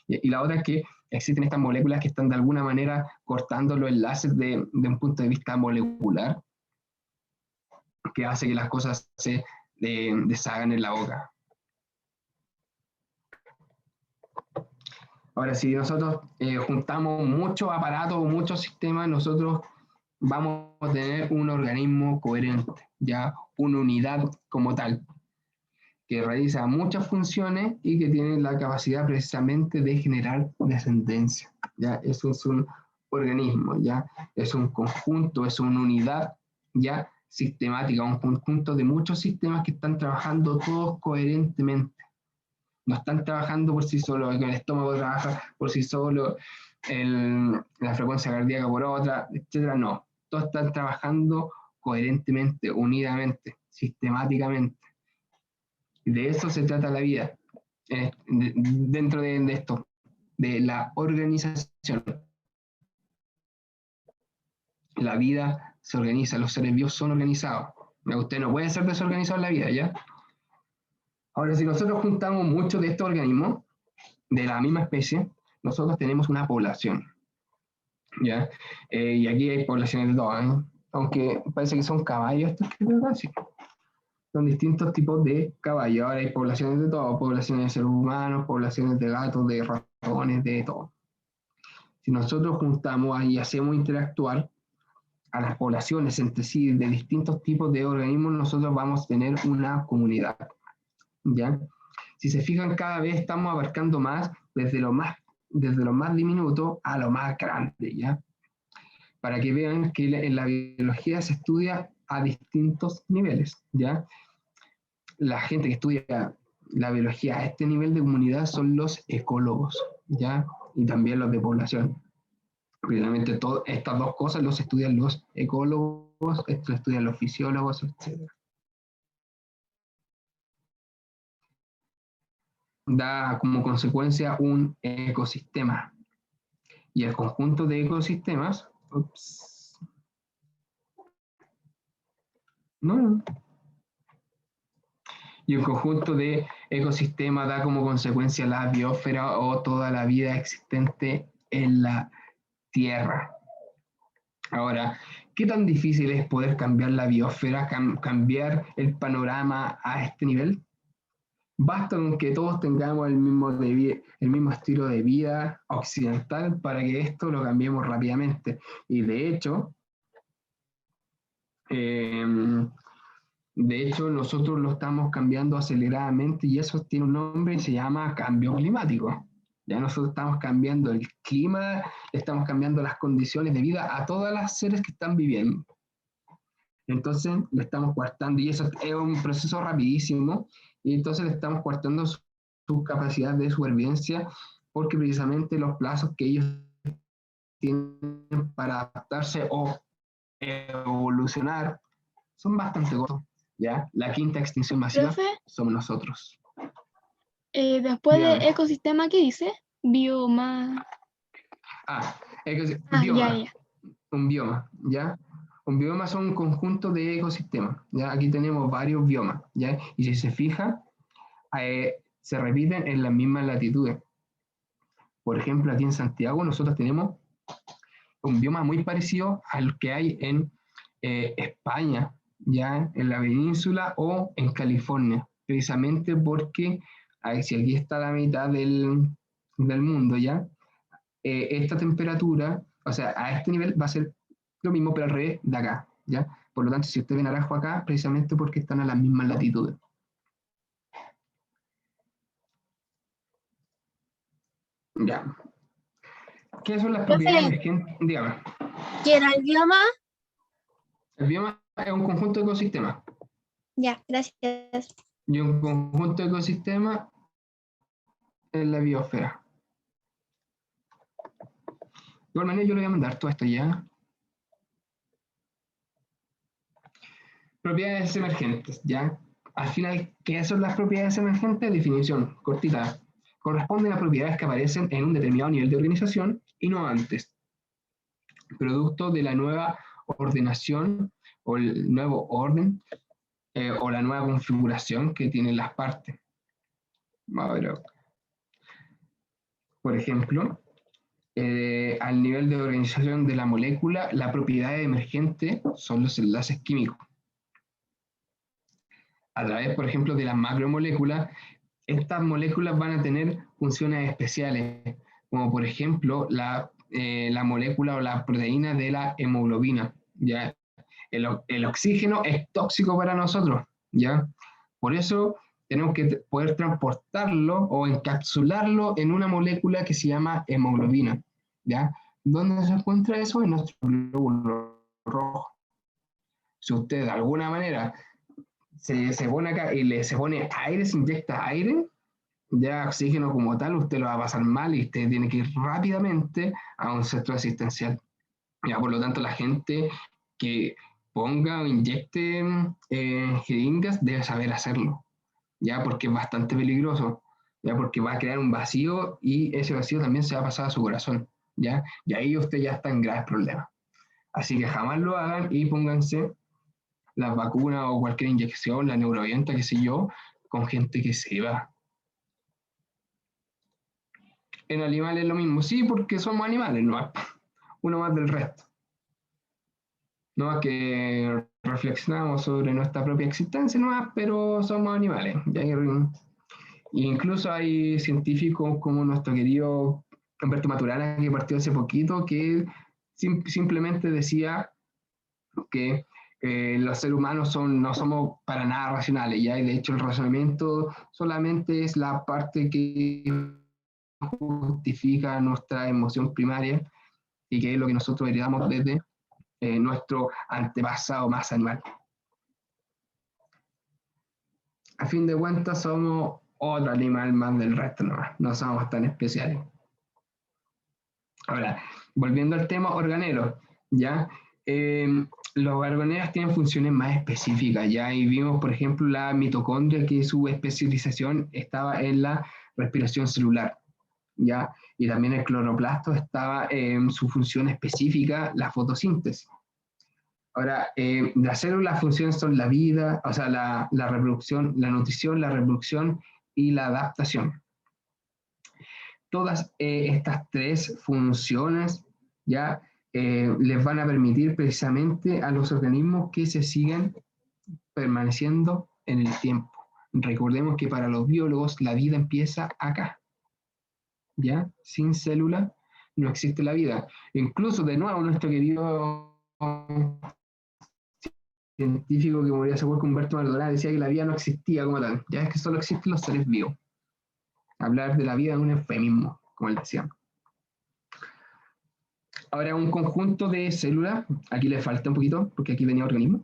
Y la otra es que existen estas moléculas que están de alguna manera cortando los enlaces de un punto de vista molecular, que hace que las cosas se deshagan en la boca. Ahora, si nosotros juntamos muchos aparatos, muchos sistemas, nosotros vamos a tener un organismo coherente, ya una unidad como tal, que realiza muchas funciones y que tiene la capacidad precisamente de generar descendencia. ¿Ya? Eso es un organismo, ¿ya? Es un conjunto, es una unidad ya sistemática, un conjunto de muchos sistemas que están trabajando todos coherentemente. No están trabajando por sí solos, el estómago trabaja por sí solo, la frecuencia cardíaca por otra, etcétera. No, todos están trabajando coherentemente, unidamente, sistemáticamente. De eso se trata la vida, dentro de esto, de la organización. La vida se organiza, los seres vivos son organizados. Usted no puede ser desorganizado en la vida, ¿ya? Ahora, si nosotros juntamos muchos de estos organismos de la misma especie, nosotros tenemos una población, ¿ya? Y aquí hay poblaciones de todo, ¿eh? Aunque parece que son caballos estos que veo casi. Son distintos tipos de caballos. Ahora hay poblaciones de todo, poblaciones de seres humanos, poblaciones de gatos, de ratones, de todo. Si nosotros juntamos y hacemos interactuar a las poblaciones entre sí de distintos tipos de organismos, nosotros vamos a tener una comunidad, ¿ya? Si se fijan, cada vez estamos abarcando más desde lo más diminuto a lo más grande, ¿ya? Para que vean que en la biología se estudia a distintos niveles, ¿ya? La gente que estudia la biología a este nivel de comunidad son los ecólogos, ¿ya? Y también los de población. Obviamente todas estas dos cosas los estudian los ecólogos, esto estudian los fisiólogos, etc. Da como consecuencia un ecosistema. Y el conjunto de ecosistemas, y el conjunto de ecosistemas da como consecuencia la biosfera o toda la vida existente en la Tierra. Ahora, ¿qué tan difícil es poder cambiar la biosfera, cambiar el panorama a este nivel? Basta con que todos tengamos el mismo estilo de vida occidental para que esto lo cambiemos rápidamente. Y de hecho, nosotros lo estamos cambiando aceleradamente y eso tiene un nombre y se llama cambio climático. Ya nosotros estamos cambiando el clima, estamos cambiando las condiciones de vida a todas las seres que están viviendo. Entonces le estamos coartando, y eso es un proceso rapidísimo, y entonces le estamos coartando su capacidad de supervivencia, porque precisamente los plazos que ellos tienen para adaptarse o evolucionar son bastante cortos, ¿ya? La quinta extinción masiva Profe, somos nosotros. después Dígame. de ecosistema, ¿qué dice? Bioma. Bioma. Ya. Un bioma, ¿ya? Un bioma son un conjunto de ecosistemas, ¿ya? Aquí tenemos varios biomas, ¿ya? Y si se fija, se repiten en las mismas latitudes. Por ejemplo, aquí en Santiago nosotros tenemos un bioma muy parecido al que hay en España, ya en la península o en California, precisamente porque si aquí está la mitad del mundo, ya, esta temperatura, o sea, a este nivel va a ser lo mismo, pero al revés de acá, ya. Por lo tanto, si usted ve naranjo acá, precisamente porque están a las mismas latitudes. Ya. ¿Qué son las propiedades emergentes? Dígame. ¿Qué era el bioma? El bioma es un conjunto de ecosistemas. Ya, gracias. Y un conjunto de ecosistemas es la biosfera. De igual manera, yo le voy a mandar todo esto ya. Propiedades emergentes, ¿ya? Al final, ¿qué son las propiedades emergentes? Definición cortita. Corresponden a propiedades que aparecen en un determinado nivel de organización y no antes. Producto de la nueva ordenación o el nuevo orden o la nueva configuración que tienen las partes. Vamos a ver. Por ejemplo, al nivel de organización de la molécula, la propiedad emergente son los enlaces químicos. A través, por ejemplo, de las macromoléculas, estas moléculas van a tener funciones especiales, como por ejemplo la molécula o la proteína de la hemoglobina, ¿ya? El oxígeno es tóxico para nosotros, ¿ya? Por eso tenemos que poder transportarlo o encapsularlo en una molécula que se llama hemoglobina, ¿ya? ¿Dónde se encuentra eso? En nuestro glóbulo rojo. Si usted de alguna manera se pone acá y se pone aire, se inyecta aire, ya oxígeno como tal, usted lo va a pasar mal y usted tiene que ir rápidamente a un centro asistencial. Ya, por lo tanto, la gente que ponga o inyecte jeringas debe saber hacerlo, ya, porque es bastante peligroso, ya, porque va a crear un vacío y ese vacío también se va a pasar a su corazón, ya, y ahí usted ya está en graves problemas. Así que jamás lo hagan y pónganse las vacunas o cualquier inyección, la neurovienta, qué sé yo, con gente que se va. En animales lo mismo, sí, porque somos animales, no uno más del resto. No más que reflexionamos sobre nuestra propia existencia, no más, pero somos animales. Y incluso hay científicos como nuestro querido Humberto Maturana, que partió hace poquito, que simplemente decía que los seres humanos no somos para nada racionales, ¿ya? Y de hecho el razonamiento solamente es la parte que justifica nuestra emoción primaria y que es lo que nosotros heredamos desde nuestro antepasado más animal. A fin de cuentas somos otro animal más del resto, no somos tan especiales. Ahora, volviendo al tema organelos, ¿ya? Los organelos tienen funciones más específicas, ¿ya? Y vimos, por ejemplo, la mitocondria, que su especialización estaba en la respiración celular, ¿ya? Y también el cloroplasto estaba en su función específica, la fotosíntesis. Ahora, las células, las funciones son la vida, o sea, la reproducción, la nutrición, la reproducción y la adaptación. Todas estas tres funciones ya les van a permitir precisamente a los organismos que se sigan permaneciendo en el tiempo. Recordemos que para los biólogos la vida empieza acá, ¿ya? Sin célula no existe la vida. Incluso, de nuevo, nuestro querido científico que murió hace poco, Humberto Maturana, decía que la vida no existía como tal, ya es que solo existen los seres vivos. Hablar de la vida es un eufemismo, como él decía. Ahora, un conjunto de células, aquí le falta un poquito, porque aquí venía organismo,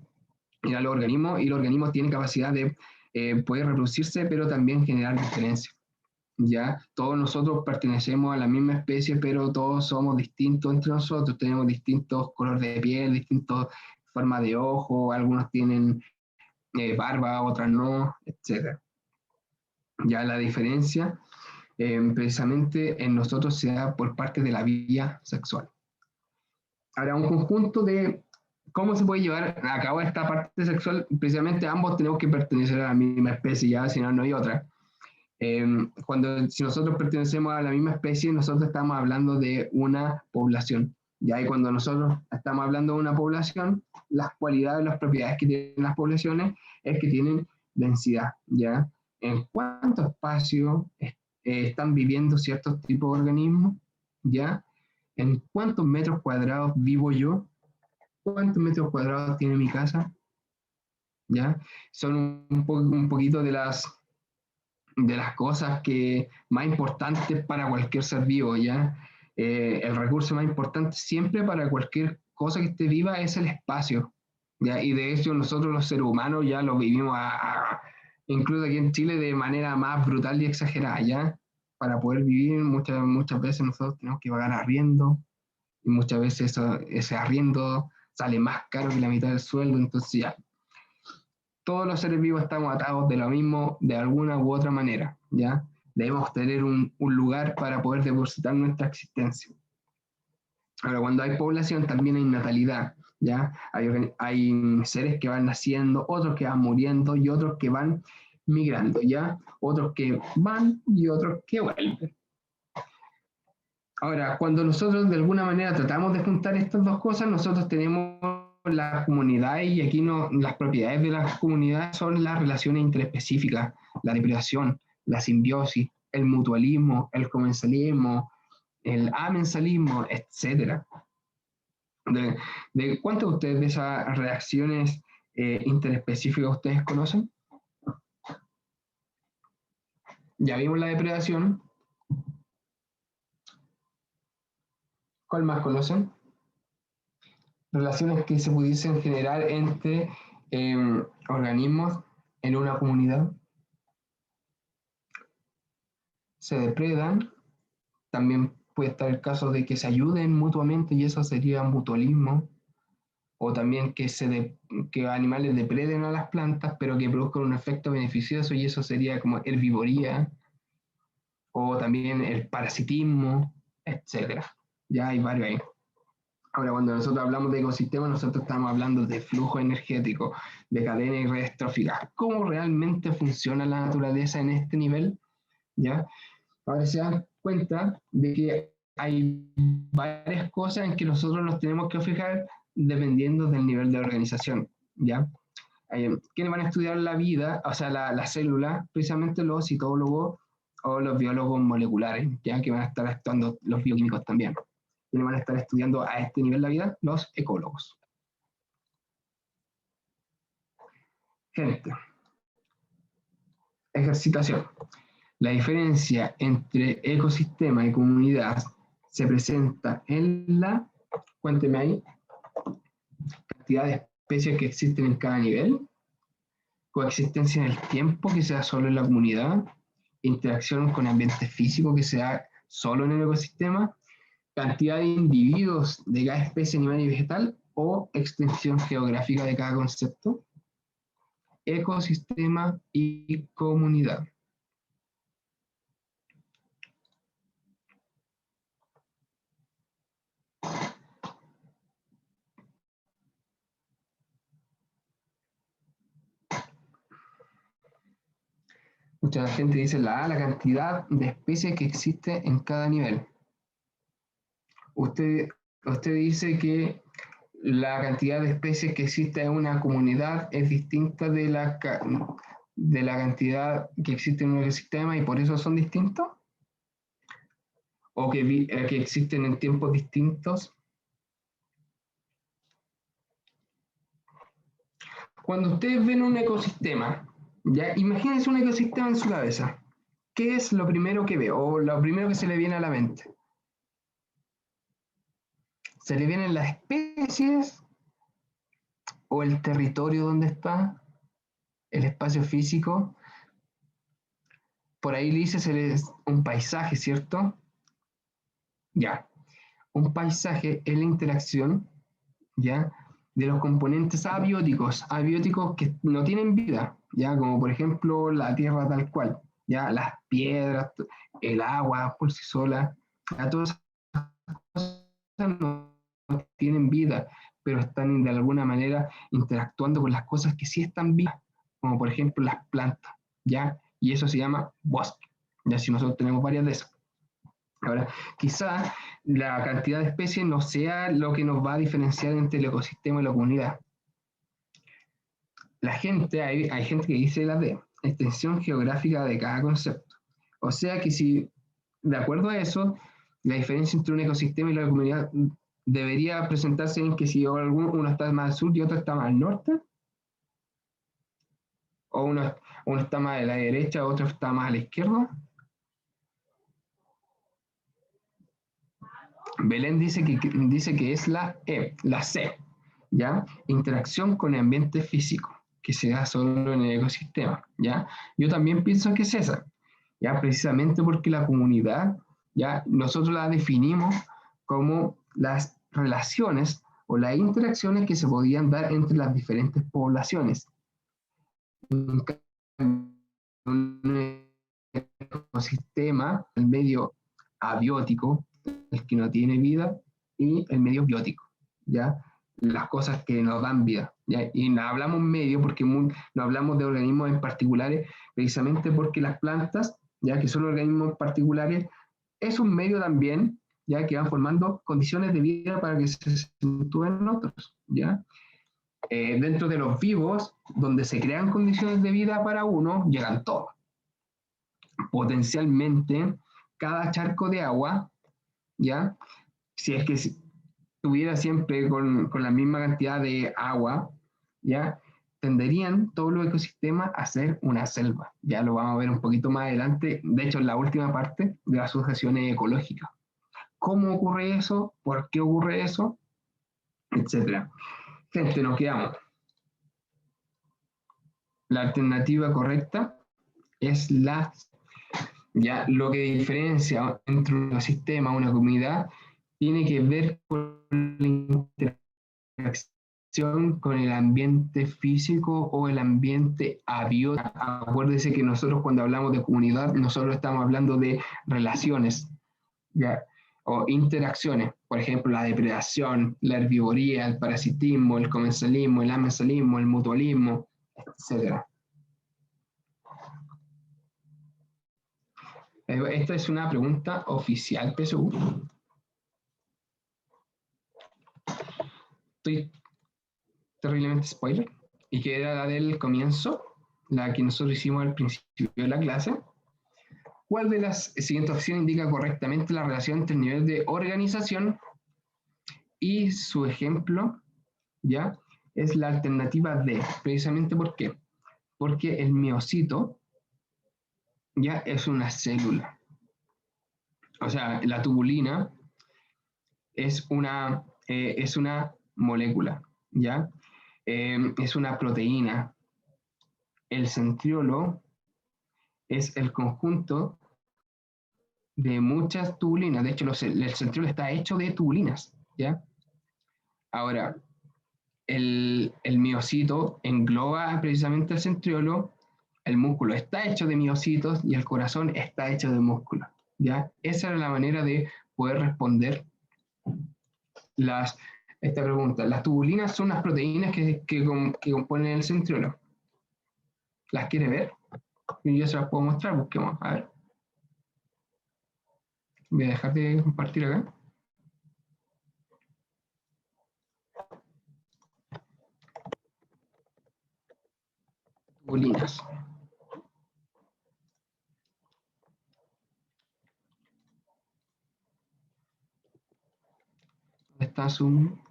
era los organismos, y los organismos tienen capacidad de poder reproducirse, pero también generar diferencias. Ya todos nosotros pertenecemos a la misma especie, pero todos somos distintos entre nosotros, tenemos distintos colores de piel, distintas formas de ojo, algunos tienen barba, otras no, etc. Ya la diferencia precisamente en nosotros se da por parte de la vía sexual. Ahora, un conjunto de cómo se puede llevar a cabo esta parte sexual, precisamente ambos tenemos que pertenecer a la misma especie, ya, si no, no hay otra. Si nosotros pertenecemos a la misma especie, nosotros estamos hablando de una población. ¿Ya? Y cuando nosotros estamos hablando de una población, las cualidades, las propiedades que tienen las poblaciones es que tienen densidad. ¿Ya? ¿En cuánto espacio están viviendo ciertos tipos de organismos? ¿Ya? ¿En cuántos metros cuadrados vivo yo? ¿Cuántos metros cuadrados tiene mi casa? ¿Ya? Son un poquito de las cosas más importantes para cualquier ser vivo, ¿ya? El recurso más importante siempre para cualquier cosa que esté viva es el espacio, ¿ya? Y de hecho nosotros los seres humanos ya lo vivimos incluso aquí en Chile de manera más brutal y exagerada, ¿ya? Para poder vivir muchas veces nosotros tenemos que pagar arriendo, y muchas veces ese arriendo sale más caro que la mitad del sueldo, entonces ya. Todos los seres vivos estamos atados de lo mismo, de alguna u otra manera, ¿ya? Debemos tener un lugar para poder depositar nuestra existencia. Ahora, cuando hay población, también hay natalidad, ¿ya? Hay seres que van naciendo, otros que van muriendo y otros que van migrando, ¿ya? Otros que van y otros que vuelven. Ahora, cuando nosotros de alguna manera tratamos de juntar estas dos cosas, nosotros tenemos la comunidad y aquí las propiedades de las comunidades son las relaciones interespecíficas, la depredación, la simbiosis, el mutualismo, el comensalismo, el amensalismo, etc. ¿De cuántos de ustedes de esas reacciones interespecíficas ustedes conocen? Ya vimos la depredación. ¿Cuál más conocen? Relaciones que se pudiesen generar entre organismos en una comunidad. Se depredan. También puede estar el caso de que se ayuden mutuamente y eso sería mutualismo. O también que animales depreden a las plantas, pero que produzcan un efecto beneficioso y eso sería como herbivoría. O también el parasitismo, etc. Ya hay varios ahí. Ahora, cuando nosotros hablamos de ecosistema, nosotros estamos hablando de flujo energético, de cadena y redes tróficas. ¿Cómo realmente funciona la naturaleza en este nivel? ¿Ya? Ahora se dan cuenta de que hay varias cosas en que nosotros nos tenemos que fijar dependiendo del nivel de organización, ¿ya? ¿Quiénes van a estudiar la vida, o sea, la célula? Precisamente los citólogos o los biólogos moleculares, ¿ya? Que van a estar actuando los bioquímicos también. ¿Quiénes van a estar estudiando a este nivel la vida? Los ecólogos. Gente, ejercitación. La diferencia entre ecosistema y comunidad se presenta en la, cuénteme ahí, cantidad de especies que existen en cada nivel, coexistencia en el tiempo, que sea solo en la comunidad, interacción con ambiente físico, que sea solo en el ecosistema, cantidad de individuos de cada especie animal y vegetal, o extensión geográfica de cada concepto, ecosistema y comunidad. Mucha gente dice la cantidad de especies que existe en cada nivel. Usted dice que la cantidad de especies que existe en una comunidad es distinta de la cantidad que existe en un ecosistema y por eso son distintos. O que existen en tiempos distintos. Cuando ustedes ven un ecosistema, ya imagínense un ecosistema en su cabeza. ¿Qué es lo primero que ve o lo primero que se le viene a la mente? ¿Se le vienen las especies o el territorio donde está? ¿El espacio físico? Por ahí dice un paisaje, ¿cierto? Ya. Un paisaje es la interacción, ¿ya?, de los componentes abióticos que no tienen vida, ya, como por ejemplo la tierra tal cual, ya, las piedras, el agua por sí sola, ya, todas esas cosas no tienen vida, pero están de alguna manera interactuando con las cosas que sí están vivas, como por ejemplo las plantas, ya, y eso se llama bosque, ya, si nosotros tenemos varias de esas. Ahora, quizá la cantidad de especies no sea lo que nos va a diferenciar entre el ecosistema y la comunidad. Hay gente que dice la D, extensión geográfica de cada concepto. O sea que si, de acuerdo a eso, la diferencia entre un ecosistema y la comunidad debería presentarse en que si uno está más al sur y otro está más al norte, o uno está más a la derecha, otro está más a la izquierda. Belén dice que es la E, la C, ¿ya? Interacción con el ambiente físico, que se da solo en el ecosistema, ¿ya? Yo también pienso que es esa, ¿ya? Precisamente porque la comunidad, ¿ya?, nosotros la definimos como las relaciones o las interacciones que se podían dar entre las diferentes poblaciones. Un ecosistema, el medio abiótico, el que no tiene vida, y el medio biótico, ¿ya? Las cosas que nos dan vida, ¿ya? Y no hablamos medio porque no hablamos de organismos en particulares, precisamente porque las plantas, ya que son organismos particulares, es un medio también, ya que van formando condiciones de vida para que se acentúen otros, ¿ya? Dentro de los vivos, donde se crean condiciones de vida para uno, llegan todos. Potencialmente, cada charco de agua, ¿ya?, si es que tuviera siempre con la misma cantidad de agua, ¿ya?, tenderían todos los ecosistemas a ser una selva. Ya lo vamos a ver un poquito más adelante, de hecho en la última parte de las asociaciones ecológicas. ¿Cómo ocurre eso? ¿Por qué ocurre eso? Etcétera. Gente, nos quedamos. La alternativa correcta es ya, lo que diferencia entre un ecosistema y una comunidad tiene que ver con la interacción con el ambiente físico o el ambiente abiótico. Acuérdese que nosotros cuando hablamos de comunidad, nosotros estamos hablando de relaciones, ¿ya? o interacciones, por ejemplo, la depredación, la herbivoría, el parasitismo, el comensalismo, el amensalismo, el mutualismo, etc. Esta es una pregunta oficial, PSU. Estoy terriblemente spoiler. Y que era la del comienzo, la que nosotros hicimos al principio de la clase. ¿Cuál de las siguientes opciones indica correctamente la relación entre el nivel de organización y su ejemplo? ¿Ya? Es la alternativa D. Precisamente ¿por qué? Porque el miocito ya es una célula. O sea, la tubulina es una molécula, ¿ya? Es una proteína. El centriolo es el conjunto de muchas tubulinas. De hecho, el centriolo está hecho de tubulinas, ¿ya? Ahora, el miocito engloba precisamente el centriolo, el músculo está hecho de miocitos y el corazón está hecho de músculo, ¿ya? Esa era la manera de poder responder esta pregunta. Las tubulinas son las proteínas que componen el centriolo. ¿Las quiere ver? Yo se las puedo mostrar, busquemos, a ver. Voy a dejar de compartir acá. Tubulinas. ¿Dónde está Zoom?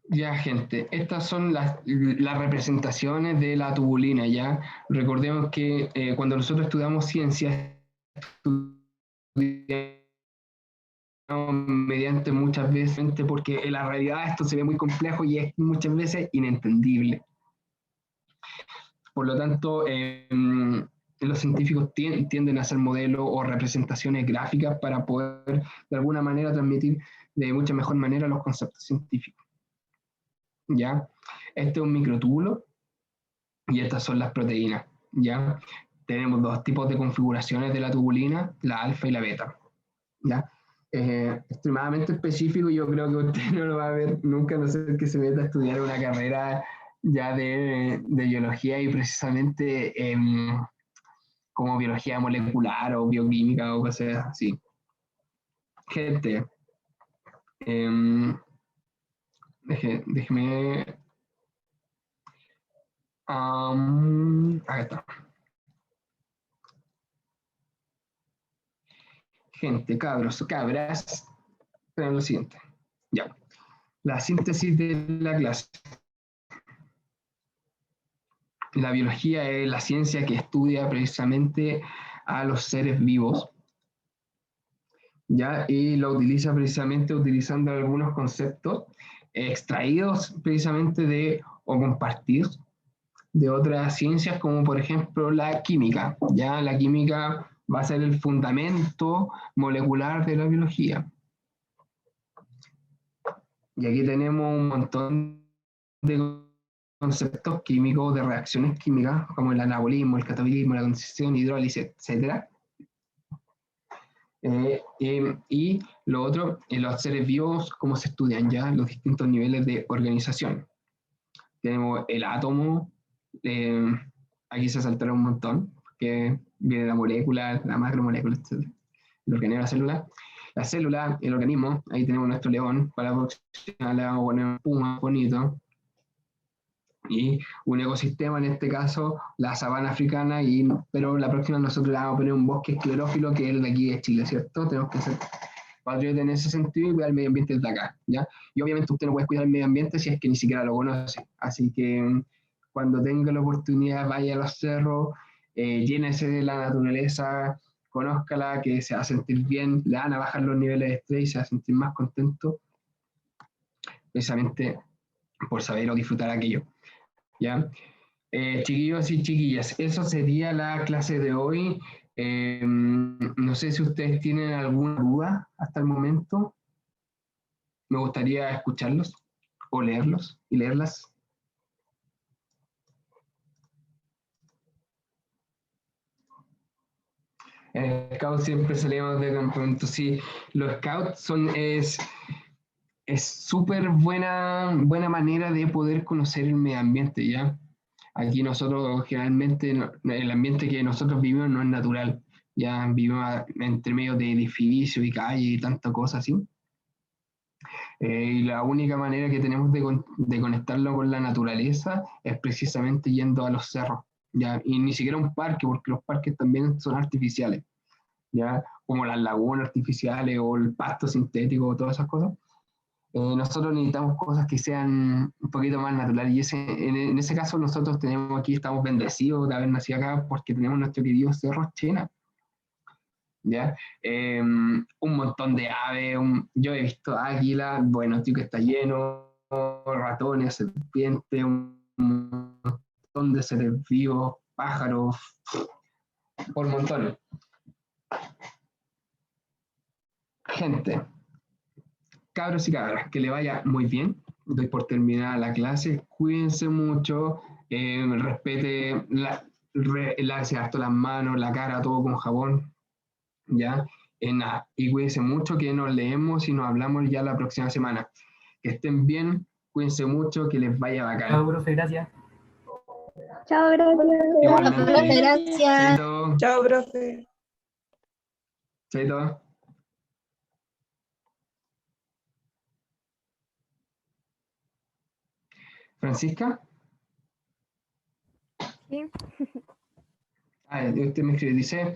Ya, gente, estas son las representaciones de la tubulina, ¿ya? Recordemos que cuando nosotros estudiamos ciencias, estudiamos mediante muchas veces, porque en la realidad esto se ve muy complejo y es muchas veces inentendible. Por lo tanto, los científicos tienden a hacer modelos o representaciones gráficas para poder de alguna manera transmitir de mucha mejor manera los conceptos científicos. ¿Ya? Este es un microtúbulo y estas son las proteínas, ¿ya? Tenemos dos tipos de configuraciones de la tubulina, la alfa y la beta, ¿ya? Extremadamente específico, yo creo que usted no lo va a ver nunca, a no ser que se meta a estudiar una carrera ya de biología y precisamente como biología molecular o bioquímica o cosas así. Gente, déjeme... acá está. Gente, cabros, cabras, pero lo siguiente. Ya. La síntesis de la clase. La biología es la ciencia que estudia precisamente a los seres vivos, ¿ya? Y lo utiliza precisamente utilizando algunos conceptos extraídos precisamente o compartidos de otras ciencias, como por ejemplo la química, ¿ya? La química va a ser el fundamento molecular de la biología. Y aquí tenemos un montón de conceptos químicos, de reacciones químicas, como el anabolismo, el catabolismo, la condensación, hidrólisis, etc. Y lo otro, en los seres vivos, cómo se estudian ya los distintos niveles de organización. Tenemos el átomo, aquí se saltará un montón, que viene la molécula, la macromolécula, etc. El organelo de la célula. La célula, el organismo, ahí tenemos nuestro león, para aproximarle vamos a poner un puma bonito. Y un ecosistema, en este caso, la sabana africana, pero la próxima nosotros le vamos a poner un bosque esclerófilo, que es el de aquí de Chile, ¿cierto? Tenemos que ser patriotas en ese sentido y cuidar el medio ambiente desde acá, ¿ya? Y obviamente usted no puede cuidar el medio ambiente si es que ni siquiera lo conoce. Así que cuando tenga la oportunidad, vaya a los cerros, llénese de la naturaleza, conózcala, que se va a sentir bien, le van a bajar los niveles de estrés y se va a sentir más contento, precisamente por saber o disfrutar aquello. ¿Ya? Chiquillos y chiquillas, eso sería la clase de hoy. No sé si ustedes tienen alguna duda hasta el momento. Me gustaría escucharlos o leerlos y leerlas. En Scout siempre salimos de campamento, sí. Los Scouts es súper buena manera de poder conocer el medio ambiente, ¿ya? Aquí nosotros generalmente, el ambiente que nosotros vivimos no es natural, ya vivimos entre medio de edificios y calles y tanta cosa así. Y la única manera que tenemos de conectarlo con la naturaleza es precisamente yendo a los cerros, ¿ya? Y ni siquiera un parque, porque los parques también son artificiales, ¿ya? Como las lagunas artificiales o el pasto sintético o todas esas cosas. Nosotros necesitamos cosas que sean un poquito más naturales y en ese caso nosotros tenemos aquí, estamos bendecidos de haber nacido acá porque tenemos nuestro querido Cerro Chena, ¿ya? Un montón de aves, yo he visto águilas, bueno, tío que está lleno, ratones, serpientes, un montón de seres vivos, pájaros, por montones. Gente, cabros y cabras, que le vaya muy bien. Doy por terminada la clase. Cuídense mucho. Respete, lávese harto las manos, la cara, todo con jabón. ¿Ya? Nada. Y cuídense mucho, que nos leemos y nos hablamos ya la próxima semana. Que estén bien, cuídense mucho, que les vaya bacán. Chao, profe, gracias. Chao, gracias. Igualmente. Gracias. Chaito. Chao, profe. Chaito. Francisca. Sí. Usted me escribe, dice,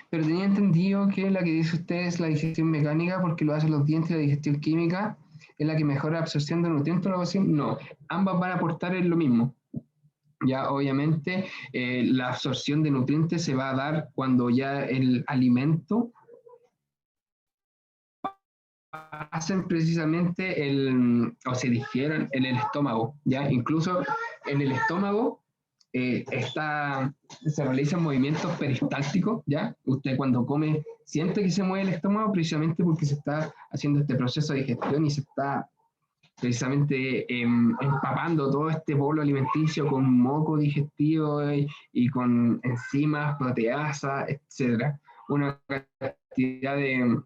pero tenía entendido que la que dice usted es la digestión mecánica porque lo hacen los dientes y la digestión química es la que mejora la absorción de nutrientes o algo así. No, ambas van a aportar en lo mismo. Ya, obviamente, la absorción de nutrientes se va a dar cuando ya el alimento hacen precisamente o se digieren en el estómago, ¿ya? Incluso en el estómago se realizan movimientos peristálticos, ¿ya? Usted cuando come siente que se mueve el estómago precisamente porque se está haciendo este proceso de digestión y se está precisamente empapando todo este bolo alimenticio con moco digestivo y con enzimas, proteasas, etcétera. Una cantidad de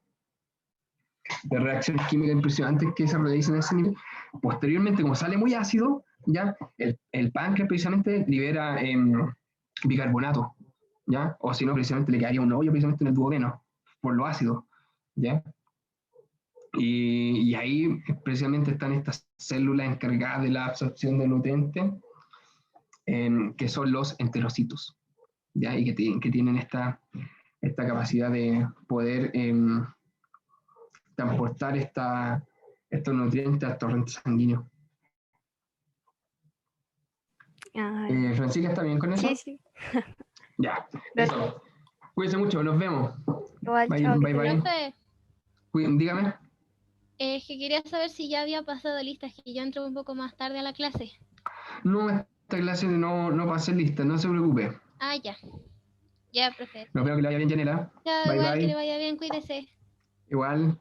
reacciones químicas impresionantes que se realizan a ese nivel. Posteriormente, como sale muy ácido, ya el páncreas precisamente libera bicarbonato, ¿ya? O si no, precisamente le quedaría un hoyo precisamente en el duodeno, por lo ácido, ¿ya? Y ahí precisamente están estas células encargadas de la absorción de nutrientes, que son los enterocitos, ¿ya? Y que tienen esta capacidad de poder transportar estos nutrientes al torrente sanguíneo. Francisca, ¿está bien con eso? Sí, sí. Ya, Gracias. eso. Cuídense mucho, nos vemos. Igual, Bye, chao, que bye, bye. Profe, Dígame. es que quería saber si ya había pasado listas, que yo entro un poco más tarde a la clase. No, esta clase no pasé lista, no se preocupe. Ah, ya. Ya, profe. Nos vemos, que le vaya bien, Janela. Chao, Bye, igual, que le bye. vaya bien, cuídese. Igual.